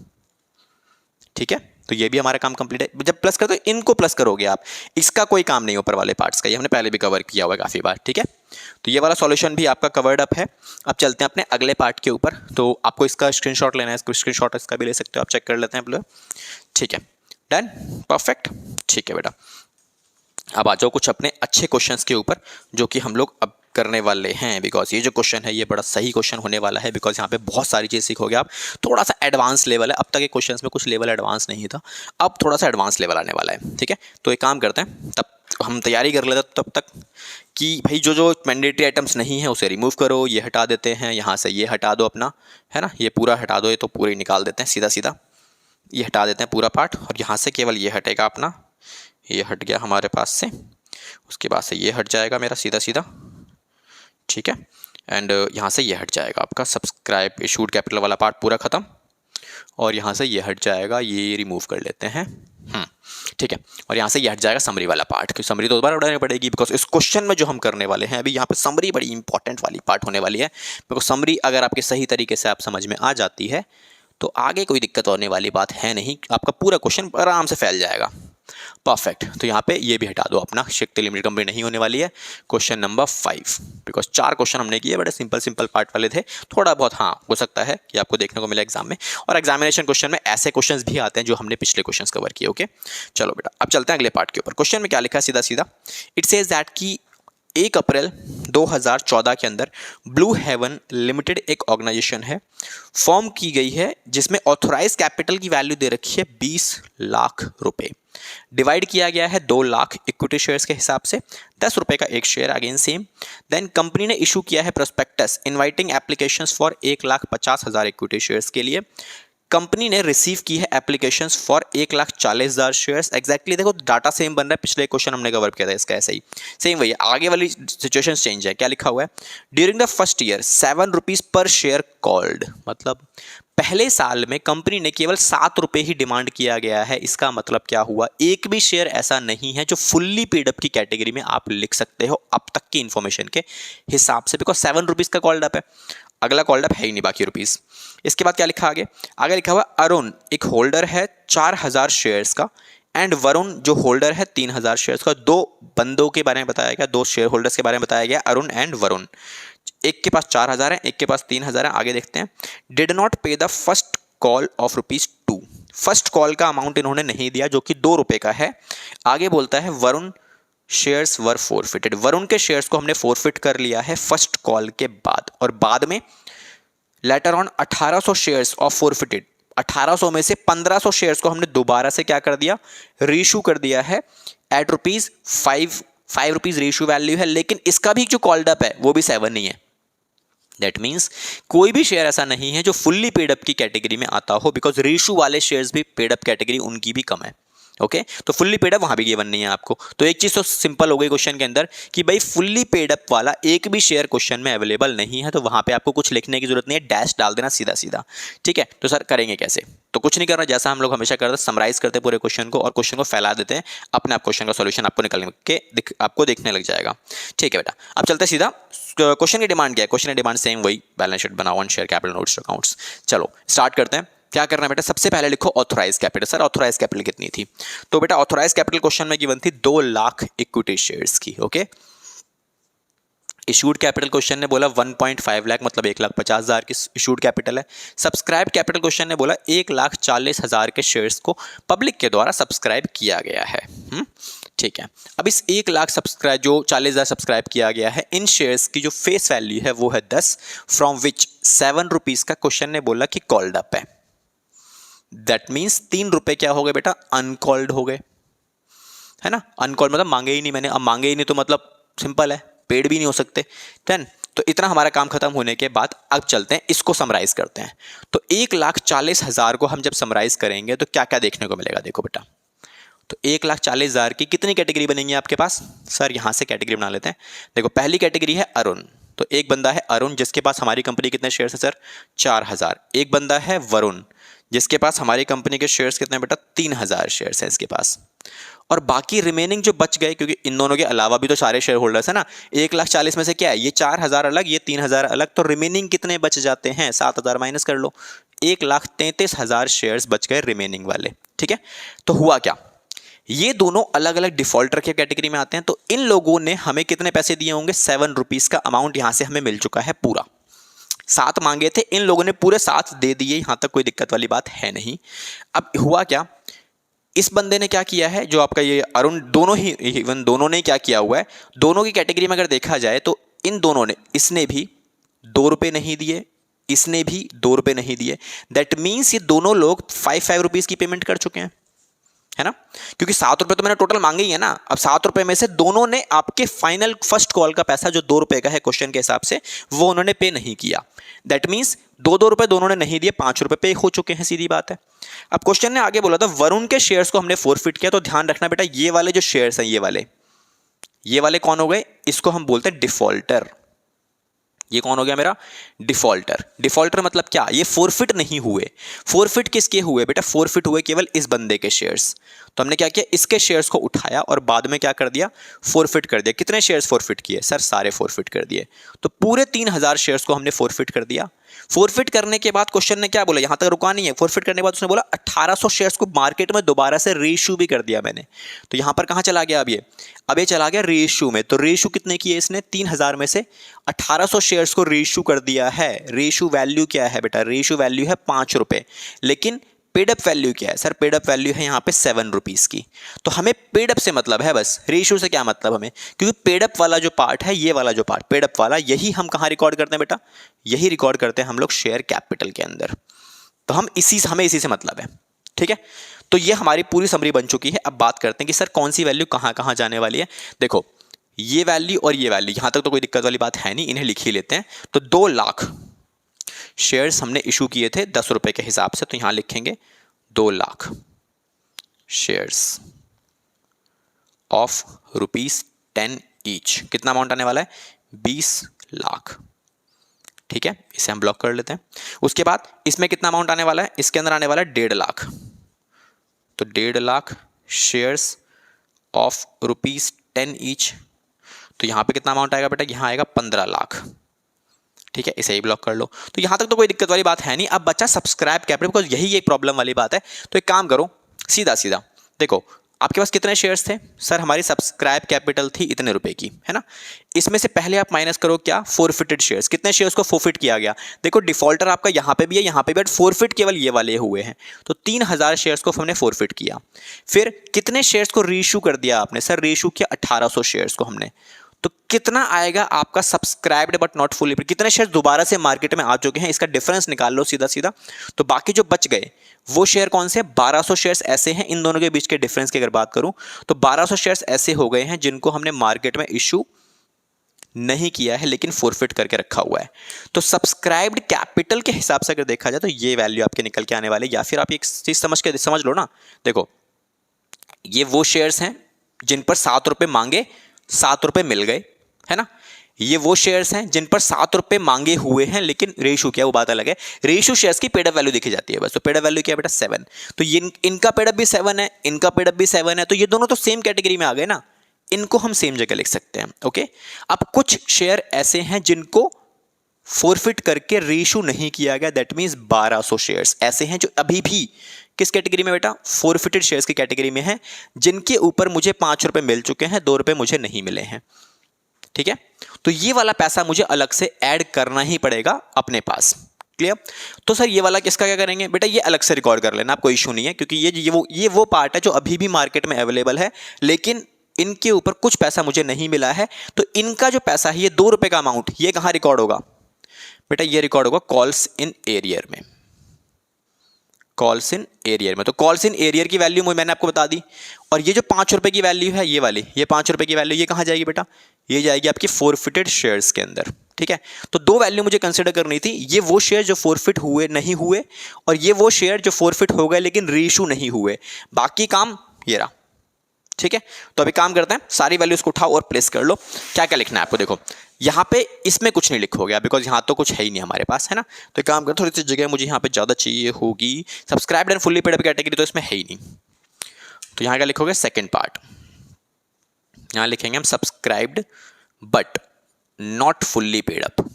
ठीक है। तो ये भी हमारा काम कंप्लीट है। जब प्लस करते हो इनको प्लस करोगे आप, इसका कोई काम नहीं ऊपर वाले पार्ट्स का, ये हमने पहले भी कवर किया हुआ है काफ़ी बार, ठीक है। तो ये वाला सॉल्यूशन भी आपका कवर्ड अप है। अब चलते हैं अपने अगले पार्ट के ऊपर। तो आपको इसका स्क्रीनशॉट लेना है, स्क्रीनशॉट इसका भी ले सकते हो आप, चेक कर लेते हैं, ठीक है, डन, परफेक्ट, ठीक है बेटा। अब आ जाओ कुछ अपने अच्छे क्वेश्चंस के ऊपर जो कि हम लोग अब करने वाले हैं, बिकॉज ये जो क्वेश्चन है ये बड़ा सही क्वेश्चन होने वाला है, बिकॉज यहाँ पे बहुत सारी चीज़ सीखोगे आप। थोड़ा सा एडवांस लेवल है, अब तक के क्वेश्चंस में कुछ लेवल एडवांस नहीं था, अब थोड़ा सा एडवांस लेवल आने वाला है, ठीक है। तो एक काम करते हैं, तब हम तैयारी कर लेते तब तक कि भाई जो मैंडेटरी आइटम्स नहीं है उसे रिमूव करो, ये हटा देते हैं, यहाँ से ये हटा दो अपना, है ना, ये पूरा हटा दो, ये तो पूरी निकाल देते हैं सीधा सीधा, ये हटा देते हैं पूरा पार्ट, और यहाँ से केवल ये हटेगा अपना, ये हट गया हमारे पास से, उसके बाद से ये हट जाएगा मेरा सीधा सीधा, ठीक है। एंड यहाँ से ये हट जाएगा आपका सब्सक्राइब इशूड कैपिटल वाला पार्ट पूरा ख़त्म, और यहाँ से ये हट जाएगा, ये रिमूव कर लेते हैं, ठीक है। और यहाँ से ये हट जाएगा समरी वाला पार्ट, क्योंकि समरी तो दोबारा उड़ानी पड़ेगी, बिकॉज इस क्वेश्चन में जो हम करने वाले हैं अभी यहाँ पे समरी बड़ी इंपॉर्टेंट वाली पार्ट होने वाली है, बिकॉज समरी अगर आपके सही तरीके से आप समझ में आ जाती है तो आगे कोई दिक्कत होने वाली बात है नहीं, आपका पूरा क्वेश्चन आराम से फैल जाएगा, परफेक्ट। तो यहाँ पे ये भी हटा दो अपना, शक्ति लिमिटेड कंपनी नहीं होने वाली है। क्वेश्चन नंबर 5, बिकॉज 4 क्वेश्चन हमने किए, बड़े सिंपल पार्ट वाले थे, थोड़ा बहुत हाँ हो सकता है कि आपको देखने को मिले एग्जाम में, और एग्जामिनेशन क्वेश्चन में ऐसे क्वेश्चन भी आते हैं जो हमने पिछले क्वेश्चन कवर किए, ओके। चलो बेटा अब चलते हैं अगले पार्ट के ऊपर। क्वेश्चन में क्या लिखा है सीधा सीधा, इट सेज दैट कि 1 अप्रैल 2014 के अंदर ब्लू हेवन लिमिटेड एक ऑर्गेनाइजेशन है, फॉर्म की गई है, जिसमें ऑथोराइज कैपिटल की वैल्यू दे रखी है 20 लाख रुपए, डिवाइड किया गया है 2 लाख इक्विटी शेयर्स के हिसाब से, 10 रुपए का एक share, again same. Then company ने इशू किया है prospectus inviting applications for 1,50,000 equity shares के लिए। कंपनी ने रिसीव की है एप्लीकेशंस फॉर 1,40,000 शेयर्स। एग्जैक्टली देखो डाटा सेम बन रहा है, पिछले क्वेश्चन हमने कवर किया था इसका, ऐसे ही सेम वही, आगे वाली सिचुएशन चेंज है। क्या लिखा हुआ है, during the first year 7 rupees per share called, मतलब पहले साल में कंपनी ने केवल 7 रुपए ही डिमांड किया गया है। इसका मतलब क्या हुआ, एक भी शेयर ऐसा नहीं है जो फुल्ली पेड अप की कैटेगरी में आप लिख सकते हो अब तक की इंफॉर्मेशन के हिसाब से, बिकॉज 7 रुपीज का कॉल्ड अप है, अगला कॉल्ड अप है ही नहीं बाकी रुपीस। इसके बाद क्या लिखा आगे लिखा हुआ अरुण एक होल्डर है 4,000 शेयर्स का, एंड वरुण जो होल्डर है 3,000 शेयर्स का। 2 बंदों के बारे में बताया गया, 2 शेयर होल्डर्स के बारे में बताया गया, अरुण एंड वरुण। एक के पास 4,000 है, एक के पास 3,000 है। आगे देखते हैं, डिड नॉट पे the first call of ₹2, first call का अमाउंट इन्होंने नहीं दिया जो कि 2 रुपए का है। आगे बोलता है वरुण शेयर्स वर फोरफिटेड, वरुण के शेयर्स को हमने फोरफिट कर लिया है फर्स्ट कॉल के बाद, और बाद में later on 1,800 shares of forfeited, 1,800 में से 1,500 शेयर्स को हमने दोबारा से क्या कर दिया, रीइशू कर दिया है एट ₹5 रुपीज रीइशू वैल्यू है। लेकिन इसका भी जो कॉल्ड अप है वो भी 7 नहीं है, दैट मीन्स कोई भी शेयर ऐसा नहीं है जो फुल्ली पेड अप की कैटेगरी में आता हो, बिकॉज रीइशू वाले शेयर्स भी पेड अप कैटेगरी उनकी भी कम है, ओके। तो फुल्ली पेड अप वहां भी गिवन नहीं है आपको। तो एक चीज तो सिंपल हो गई क्वेश्चन के अंदर कि भाई फुल्ली पेड अप वाला एक भी शेयर क्वेश्चन में अवेलेबल नहीं है, तो वहां पे आपको कुछ लिखने की जरूरत नहीं है, डैश डाल देना सीधा सीधा, ठीक है। तो सर करेंगे कैसे, तो कुछ नहीं करना, जैसा हम लोग हमेशा करते हैं, समराइज करते हैं पूरे क्वेश्चन को और क्वेश्चन को फैला देते हैं, अपने आप क्वेश्चन का सॉल्यूशन आपको निकल के आपको देखने लग जाएगा, ठीक है बेटा। अब चलते सीधा क्वेश्चन की डिमांड क्या है, क्वेश्चन की डिमांड सेम वही, बैलेंस शीट बनाओ, on share capital notes accounts. चलो स्टार्ट करते हैं। क्या करना है बेटा, सबसे पहले लिखो authorise capital. Sir authorise capital कितनी थी, तो बेटा ऑथराइज कैपिटल क्वेश्चन में गिवन थी 2 लाख इक्विटी शेयर्स की, ओके। इशूड कैपिटल क्वेश्चन ने बोला 1.5 लाख, मतलब 1,50,000 की इशूड कैपिटल है। सब्सक्राइब कैपिटल क्वेश्चन ने बोला 1,40,000 के शेयर्स को पब्लिक के द्वारा सब्सक्राइब किया गया है, ठीक है। अब इस 1 लाख सब्सक्राइब जो 40,000 सब्सक्राइब किया गया है, इन शेयर्स की जो फेस वैल्यू है वो है 10, फ्रॉम विच 7 रुपीज का क्वेश्चन ने बोला कि कॉल्ड अप है। दैट मीन्स 3 रुपए क्या हो गए बेटा, अनकॉल्ड हो गए, है ना। अनकॉल्ड मतलब मांगे ही नहीं मैंने, अब मांगे ही नहीं तो मतलब सिंपल है, पेड भी नहीं हो सकते, डन। तो इतना हमारा काम खत्म होने के बाद अब चलते हैं इसको समराइज करते हैं। तो 1,40,000 को हम जब समराइज करेंगे तो क्या क्या देखने को मिलेगा, देखो बेटा। तो 1,40,000 की कितनी कैटेगरी बनेंगी आपके पास, सर यहाँ से कैटेगरी बना लेते हैं। देखो पहली कैटेगरी है अरुण, तो एक बंदा है अरुण जिसके पास हमारी कंपनी कितने शेयर्स है सर, 4,000। एक बंदा है वरुण जिसके पास हमारी कंपनी के शेयर्स कितने बेटा, 3,000 शेयर्स है इसके पास। और बाकी रिमेनिंग जो बच गए, क्योंकि इन दोनों के अलावा भी तो सारे शेयर होल्डर्स है ना, 1,40,000 में से क्या है, ये 4,000 अलग, ये 3,000 अलग, तो रिमेनिंग कितने बच जाते हैं, 7,000 माइनस कर लो, 1,33,000 शेयर्स बच गए रिमेनिंग वाले, ठीक है, तो हुआ क्या, ये दोनों अलग अलग डिफॉल्टर के कैटेगरी में आते हैं। तो इन लोगों ने हमें कितने पैसे दिए होंगे, 7 रुपीज का अमाउंट यहां से हमें मिल चुका है पूरा। 7 मांगे थे, इन लोगों ने पूरे 7 दे दिए, यहां तक कोई दिक्कत वाली बात है नहीं। अब हुआ क्या, इस बंदे ने क्या किया है, जो आपका ये अरुण, दोनों ही इवन दोनों ने क्या किया हुआ है, दोनों की कैटेगरी में अगर देखा जाए तो इन दोनों ने, इसने भी 2 रुपए नहीं दिए, इसने भी 2 रुपए नहीं दिए। दैट मीन्स ये दोनों लोग 5 रुपीज की पेमेंट कर चुके हैं, है ना, क्योंकि 7 रुपए तो मैंने टोटल मांगे ही है ना। अब 7 रुपए में से दोनों ने आपके फाइनल फर्स्ट कॉल का पैसा जो 2 रुपए का है क्वेश्चन के हिसाब से, वो उन्होंने पे नहीं किया। दैट मीन्स 2 रुपए दोनों ने नहीं दिए, 5 रुपए पे हो चुके हैं, सीधी बात है। अब क्वेश्चन ने आगे बोला था वरुण के शेयर्स को हमने फोरफिट किया, तो ध्यान रखना बेटा, ये वाले जो शेयर्स हैं, ये वाले कौन हो गए, इसको हम बोलते हैं डिफॉल्टर। ये कौन हो गया मेरा, डिफॉल्टर। डिफॉल्टर मतलब क्या, ये फोरफिट नहीं हुए। फोरफिट किसके हुए बेटा, फोरफिट हुए केवल इस बंदे के शेयर्स। तो हमने क्या किया, इसके शेयर्स को उठाया और बाद में क्या कर दिया, फोरफिट कर दिया। कितने शेयर्स फोरफिट किए सर, सारे फोरफिट कर दिए। तो पूरे 3000 शेयर्स को हमने फोरफिट कर दिया। फोरफिट करने के बाद क्वेश्चन ने क्या बोला, यहां तक रुका नहीं है, फोरफिट करने के बाद उसने बोला 1800 शेयर्स को मार्केट में दोबारा से रीइश्यू भी कर दिया मैंने। तो यहां पर कहां चला गया अब ये चला गया रीइश्यू में। तो रीइश्यू कितने किए इसने, 3000 में से 1800 शेयर्स को रीइश्यू कर दिया है। रीइश्यू वैल्यू क्या है बेटा, रीइश्यू वैल्यू है 5 रुपए, लेकिन पेडअप वैल्यू क्या है सर, पेडअप वैल्यू है यहाँ पे 7 रुपीज की। तो हमें पेडअप से मतलब है बस, रेशियो से क्या मतलब हमें, क्योंकि पेडअप वाला जो पार्ट है, ये वाला जो पार्ट पेडअप वाला, यही हम कहाँ रिकॉर्ड करते हैं बेटा, यही रिकॉर्ड करते हैं हम लोग शेयर कैपिटल के अंदर। तो हमें इसी से मतलब है, ठीक है। तो ये हमारी पूरी समरी बन चुकी है। अब बात करते हैं कि सर कौन सी वैल्यू कहाँ कहाँ जाने वाली है। देखो ये वैल्यू और ये वैल्यू, यहां तक तो कोई दिक्कत वाली बात है नहीं, इन्हें लिख ही लेते हैं। तो 2 लाख शेयर्स हमने इशू किए थे 10 रुपए के हिसाब से, तो यहां लिखेंगे 2 लाख शेयर्स ऑफ ₹10 ईच। कितना अमाउंट आने वाला है, 20 लाख, ठीक है, इसे हम ब्लॉक कर लेते हैं। उसके बाद इसमें कितना अमाउंट आने वाला है, इसके अंदर आने वाला है 1.5 लाख। तो 1.5 लाख शेयर्स ऑफ ₹10 ईच। तो यहां पे कितना अमाउंट आएगा बेटा, यहां आएगा 15 लाख, ठीक है, इसे ही ब्लॉक कर लो। तो यहां तक तो कोई दिक्कत वाली बात है नहीं। अब बच्चा सब्सक्राइब कैपिटल, बिकॉज यही एक प्रॉब्लम वाली बात है। तो एक काम करो, सीधा सीधा देखो, आपके पास कितने शेयर्स थे सर, हमारी सब्सक्राइब कैपिटल थी इतने रुपए की, है ना। इसमें से पहले आप माइनस करो क्या, फोरफिटेड शेयर्स, कितने शेयर्स को फोरफिट किया गया। देखो डिफॉल्टर आपका यहां पे भी है, यहां पे भी, बट फोरफिट केवल ये वाले हुए हैं। तो 3000 शेयर्स को हमने फोरफिट किया। फिर कितने शेयर्स को रीइश्यू कर दिया आपने, सर रीइश्यू किया 1800 शेयर्स को हमने। तो कितना आएगा आपका सब्सक्राइब्ड बट नॉट फुली, कितने शेयर दोबारा से मार्केट में आ चुके हैं, इसका डिफरेंस निकाल लो सीधा सीधा। तो बाकी जो बच गए वो शेयर कौन से, 1200 शेयर्स ऐसे हैं, इन दोनों के बीच के डिफरेंस की अगर बात करूं तो 1200 शेयर्स ऐसे हो गए हैं जिनको हमने मार्केट में इशू नहीं किया है, लेकिन फोरफिट करके रखा हुआ है। तो सब्सक्राइब्ड कैपिटल के हिसाब से अगर देखा जाए तो ये वैल्यू आपके निकल के आने वाले। या फिर आप एक चीज समझ लो ना, देखो ये वो शेयर्स हैं जिन पर 7 रुपए मांगे, 7 रुपए मिल गए, है ना। ये वो शेयर्स हैं जिन पर 7 रुपए मांगे हुए हैं लेकिन रेशियो क्या, वो बात अलग है। रेशियो शेयर्स की पेडअप वैल्यू देखी जाती है बस। तो पेडअप वैल्यू क्या है बेटा, 7। तो ये इनका पेडअप भी 7 है, इनका पेडअप भी 7 है, तो ये दोनों तो सेम कैटेगरी में आ गए ना, इनको हम सेम जगह लिख सकते हैं। ओके, अब कुछ शेयर ऐसे हैं जिनको फोरफिट करके रेशियो नहीं किया गया, दैट मींस 1200 शेयर्स ऐसे हैं जो अभी भी किस कैटेगरी में बेटा, फोरफिटेड शेयर्स की कैटेगरी में है, जिनके ऊपर मुझे 5 रुपए मिल चुके हैं, 2 रुपए मुझे नहीं मिले हैं, ठीक है। तो ये वाला पैसा मुझे अलग से ऐड करना ही पड़ेगा अपने पास, क्लियर। तो सर ये वाला किसका क्या करेंगे बेटा, ये अलग से रिकॉर्ड कर लेना, आप कोई इशू नहीं है, क्योंकि ये वो पार्ट है जो अभी भी मार्केट में अवेलेबल है, लेकिन इनके ऊपर कुछ पैसा मुझे नहीं मिला है। तो इनका जो पैसा है, ये 2 रुपए का अमाउंट, ये कहां रिकॉर्ड होगा बेटा, ये रिकॉर्ड होगा कॉल्स इन एरियर में, कॉल्स इन एरियर में। तो कॉल्स इन एरियर की वैल्यू मैंने आपको बता दी। और ये जो 5 रुपए की वैल्यू है, ये वाली, ये 5 रुपए की वैल्यू, ये कहां जाएगी बेटा, ये जाएगी आपकी फोरफिटेड शेयर्स के अंदर, ठीक है। तो 2 वैल्यू मुझे कंसिडर करनी थी, ये वो शेयर जो फोरफिट हुए नहीं हुए, और ये वो शेयर जो फोरफिट हो गए लेकिन रीइश्यू नहीं हुए। बाकी काम ये रहा, ठीक है। तो अभी काम करते हैं, सारी वैल्यूज को उठाओ और प्लेस कर लो। क्या क्या लिखना है आपको, देखो यहां पे इसमें कुछ नहीं लिखोगे बिकॉज यहां तो कुछ है ही नहीं हमारे पास, है ना। तो काम कर, थोड़ी सी जगह मुझे यहां पे ज्यादा चाहिए होगी। Subscribed and fully paid up category तो इसमें है ही नहीं, तो यहां क्या लिखोगे, सेकंड पार्ट, यहां लिखेंगे हम subscribed but not fully paid up,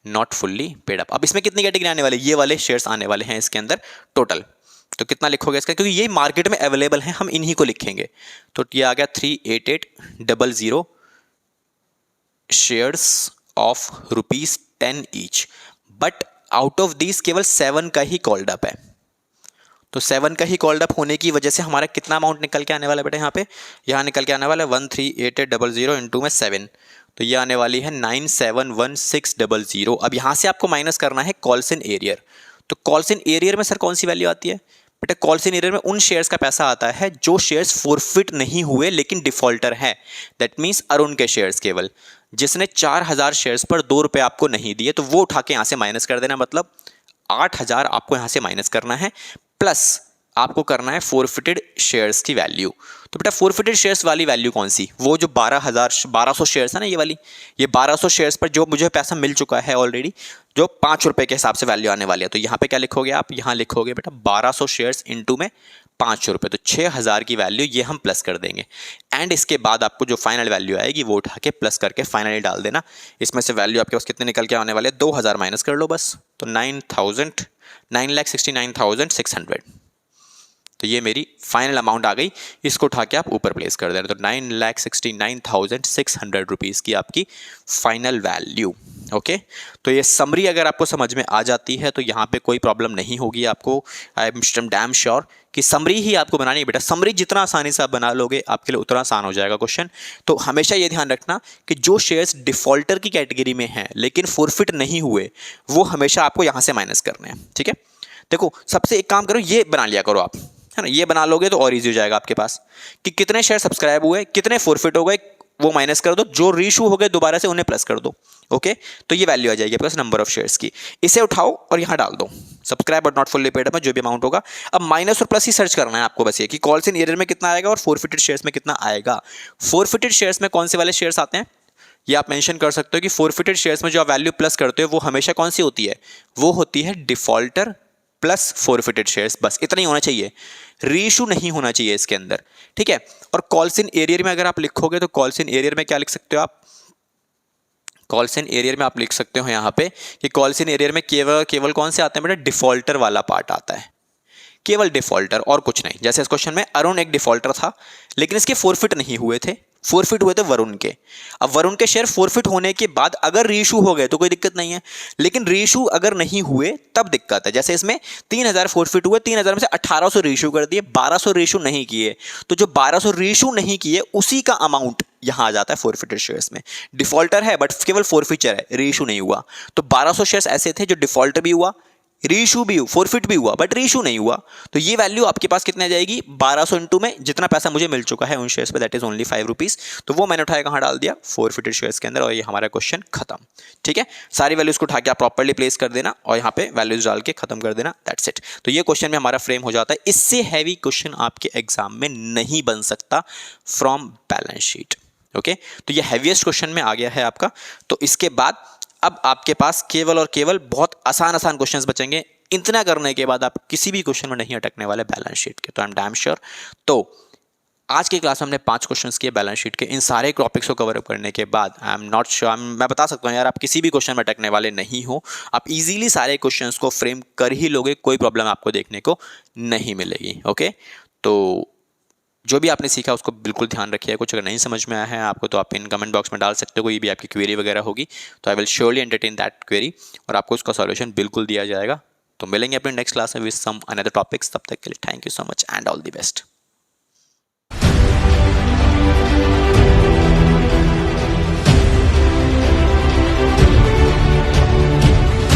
not fully paid up. अब इसमें कितनी कैटेगरी आने वाली, ये वाले शेयर्स आने वाले हैं इसके अंदर टोटल। तो कितना लिखोगे इसका, क्योंकि ये मार्केट में अवेलेबल है, हम इन्हीं को लिखेंगे। तो ये आ गया 38800 shares of ₹10 each, but out of this केवल 7 का ही कॉल्ड अप है। तो 7 का ही कॉल्ड अप होने की वजह से हमारा कितना अमाउंट निकल के आने वाला है बेटा, यहाँ निकल के आने वाला है 138800 इंटू में 7, तो ये आने वाली है 971600। अब यहाँ से आपको माइनस करना है कॉल्स इन एरियर। तो कॉल्स इन एरियर में सर कौन सी वैल्यू आती है बेटा, कॉल्स इन एरियर में उन शेयर्स का पैसा आता है जो शेयर्स फोरफिट नहीं हुए लेकिन डिफॉल्टर है। दैट मीन्स अरुण के शेयर्स, केवल जिसने 4000 शेयर्स पर 2 रुपए आपको नहीं दिए, तो वो उठा के यहाँ से माइनस कर देना, मतलब 8000 आपको यहाँ से माइनस करना है, प्लस आपको करना है फोरफिटेड शेयर्स की वैल्यू। तो बेटा फोरफिटेड शेयर्स वाली वैल्यू कौन सी, वो जो 1200 शेयर्स है ना, ये वाली, ये 1200 शेयर्स पर जो मुझे पैसा मिल चुका है ऑलरेडी, जो 5 रुपए के हिसाब से वैल्यू आने वाली है। तो यहाँ पे क्या लिखोगे आप, यहाँ लिखोगे बेटा 1200 शेयर्स इंटू में 5 रुपए, तो 6000 की वैल्यू ये हम प्लस कर देंगे। एंड इसके बाद आपको जो फाइनल वैल्यू आएगी वो उठा के प्लस करके फाइनली डाल देना। इसमें से वैल्यू आपके पास कितने निकल के आने वाले, 2000 माइनस कर लो बस, तो 9,69,600। तो ये मेरी फाइनल अमाउंट आ गई, इसको उठा के आप ऊपर प्लेस कर देना। तो 9,69,600 रुपीज़ की आपकी फाइनल वैल्यू। ओके, तो ये समरी अगर आपको समझ में आ जाती है तो यहाँ पे कोई प्रॉब्लम नहीं होगी आपको। आई एम डैम श्योर कि समरी ही आपको बनानी है बेटा। समरी जितना आसानी से आप बना लोगे आपके लिए उतना आसान हो जाएगा क्वेश्चन। तो हमेशा ये ध्यान रखना कि जो शेयर्स डिफॉल्टर की कैटेगरी में हैं लेकिन फोरफिट नहीं हुए, वो हमेशा आपको यहाँ से माइनस करने हैं। ठीक है, देखो सबसे एक काम करो, ये बना लिया करो आप, है ना, ये बना लोगे तो और इजी हो जाएगा आपके पास कि कितने शेयर सब्सक्राइब हुए, कितने फोरफिट हो गए, वो माइनस कर दो, जो रीशू हो गए दोबारा से उन्हें प्लस कर दो। ओके, तो ये वैल्यू आ जाएगी आपके पास नंबर ऑफ शेयर्स की। इसे उठाओ और यहाँ डाल दो, subscribe but not fully paid में जो भी अमाउंट होगा। अब माइनस और प्लस ही सर्च करना है आपको, बस ये कि कॉल्स इन एरियर में कितना आएगा और फोरफिटेड शेयर्स में कितना आएगा। फोरफिटेड शेयर्स में कौन से वाले शेयर्स आते हैं, ये आप मेंशन कर सकते हो कि फोरफिटेड शेयर्स में जो आप वैल्यू प्लस करते हो वो हमेशा कौन सी होती है, वो होती है डिफॉल्टर प्लस फोरफिटेड शेयर्स, बस इतना ही होना चाहिए, रीइशू नहीं होना चाहिए इसके अंदर। ठीक है, और कॉल्स इन एरियर में अगर आप लिखोगे तो कॉल्स इन एरियर में क्या लिख सकते हो आप, कॉल्स इन एरियर में आप लिख सकते हो यहाँ पे कि कॉल्स इन एरियर में केवल कौन से आते हैं बेटा, डिफॉल्टर वाला पार्ट आता है, केवल डिफॉल्टर और कुछ नहीं। जैसे इस क्वेश्चन में अरुण एक डिफॉल्टर था लेकिन इसके फोरफिट नहीं हुए थे, फोरफिट हुए थे वरुण के। अब वरुण के शेयर फोरफिट होने के बाद अगर रीइशू हो गए तो कोई दिक्कत नहीं है, लेकिन रीइशू अगर नहीं हुए तब दिक्कत है। जैसे इसमें 3000 फोरफिट हुए, 3000 में से 1800 रीइशू कर दिए, 1200 रीइशू नहीं किए, तो जो 1200 रीइशू नहीं किए उसी का अमाउंट यहां आ जाता है फोरफिटेड शेयर्स में। डिफॉल्टर है बट केवल फोरफिचर है, रीइशू नहीं हुआ। तो 1200 शेयर्स ऐसे थे जो डिफॉल्टर भी हुआ, रीइशू भी, फोरफिट भी हुआ बट रीइशू नहीं हुआ, तो ये वैल्यू आपके पास कितने आ जाएगी, 1200 इंटू में जितना पैसा मुझे मिल चुका है उन शेयर्स पे, दैट इज ओनली 5 रुपीज। तो वो मैंने उठाया कहाँ डाल दिया, फोरफिटेड शेयर्स के अंदर, और ये हमारा क्वेश्चन खत्म। ठीक है, सारी वैल्यूज को उठा के आप प्रॉपर्ली प्लेस कर देना और यहाँ पे वैल्यूज डाल के खत्म कर देना, दैट्स इट। तो ये क्वेश्चन में हमारा फ्रेम हो जाता है। इससे हैवी क्वेश्चन आपके एग्जाम में नहीं बन सकता फ्रॉम बैलेंस शीट। ओके, तो ये हैवीएस्ट क्वेश्चन में आ गया है आपका। तो इसके बाद अब आपके पास केवल और केवल बहुत आसान क्वेश्चंस बचेंगे। इतना करने के बाद आप किसी भी क्वेश्चन में नहीं अटकने वाले बैलेंस शीट के, तो आई एम डैम श्योर। तो आज की क्लास में हमने 5 क्वेश्चंस किए बैलेंस शीट के। इन सारे टॉपिक्स को कवर अप करने के बाद आई एम नॉट श्योर, मैं बता सकता हूँ यार आप किसी भी क्वेश्चन में अटकने वाले नहीं हो, आप इजीली सारे क्वेश्चंस को फ्रेम कर ही लोगे, कोई प्रॉब्लम आपको देखने को नहीं मिलेगी। ओके, तो जो भी आपने सीखा उसको बिल्कुल ध्यान रखिए। कुछ अगर नहीं समझ में आया है आपको तो आप इन कमेंट बॉक्स में डाल सकते हो, कोई भी आपकी क्वेरी वगैरह होगी तो I will surely entertain that query और आपको उसका सॉल्यूशन बिल्कुल दिया जाएगा। तो मिलेंगे अपने नेक्स्ट क्लास में विद सम अनदर टॉपिक्स, तब तक के लिए thank you so much and all the best.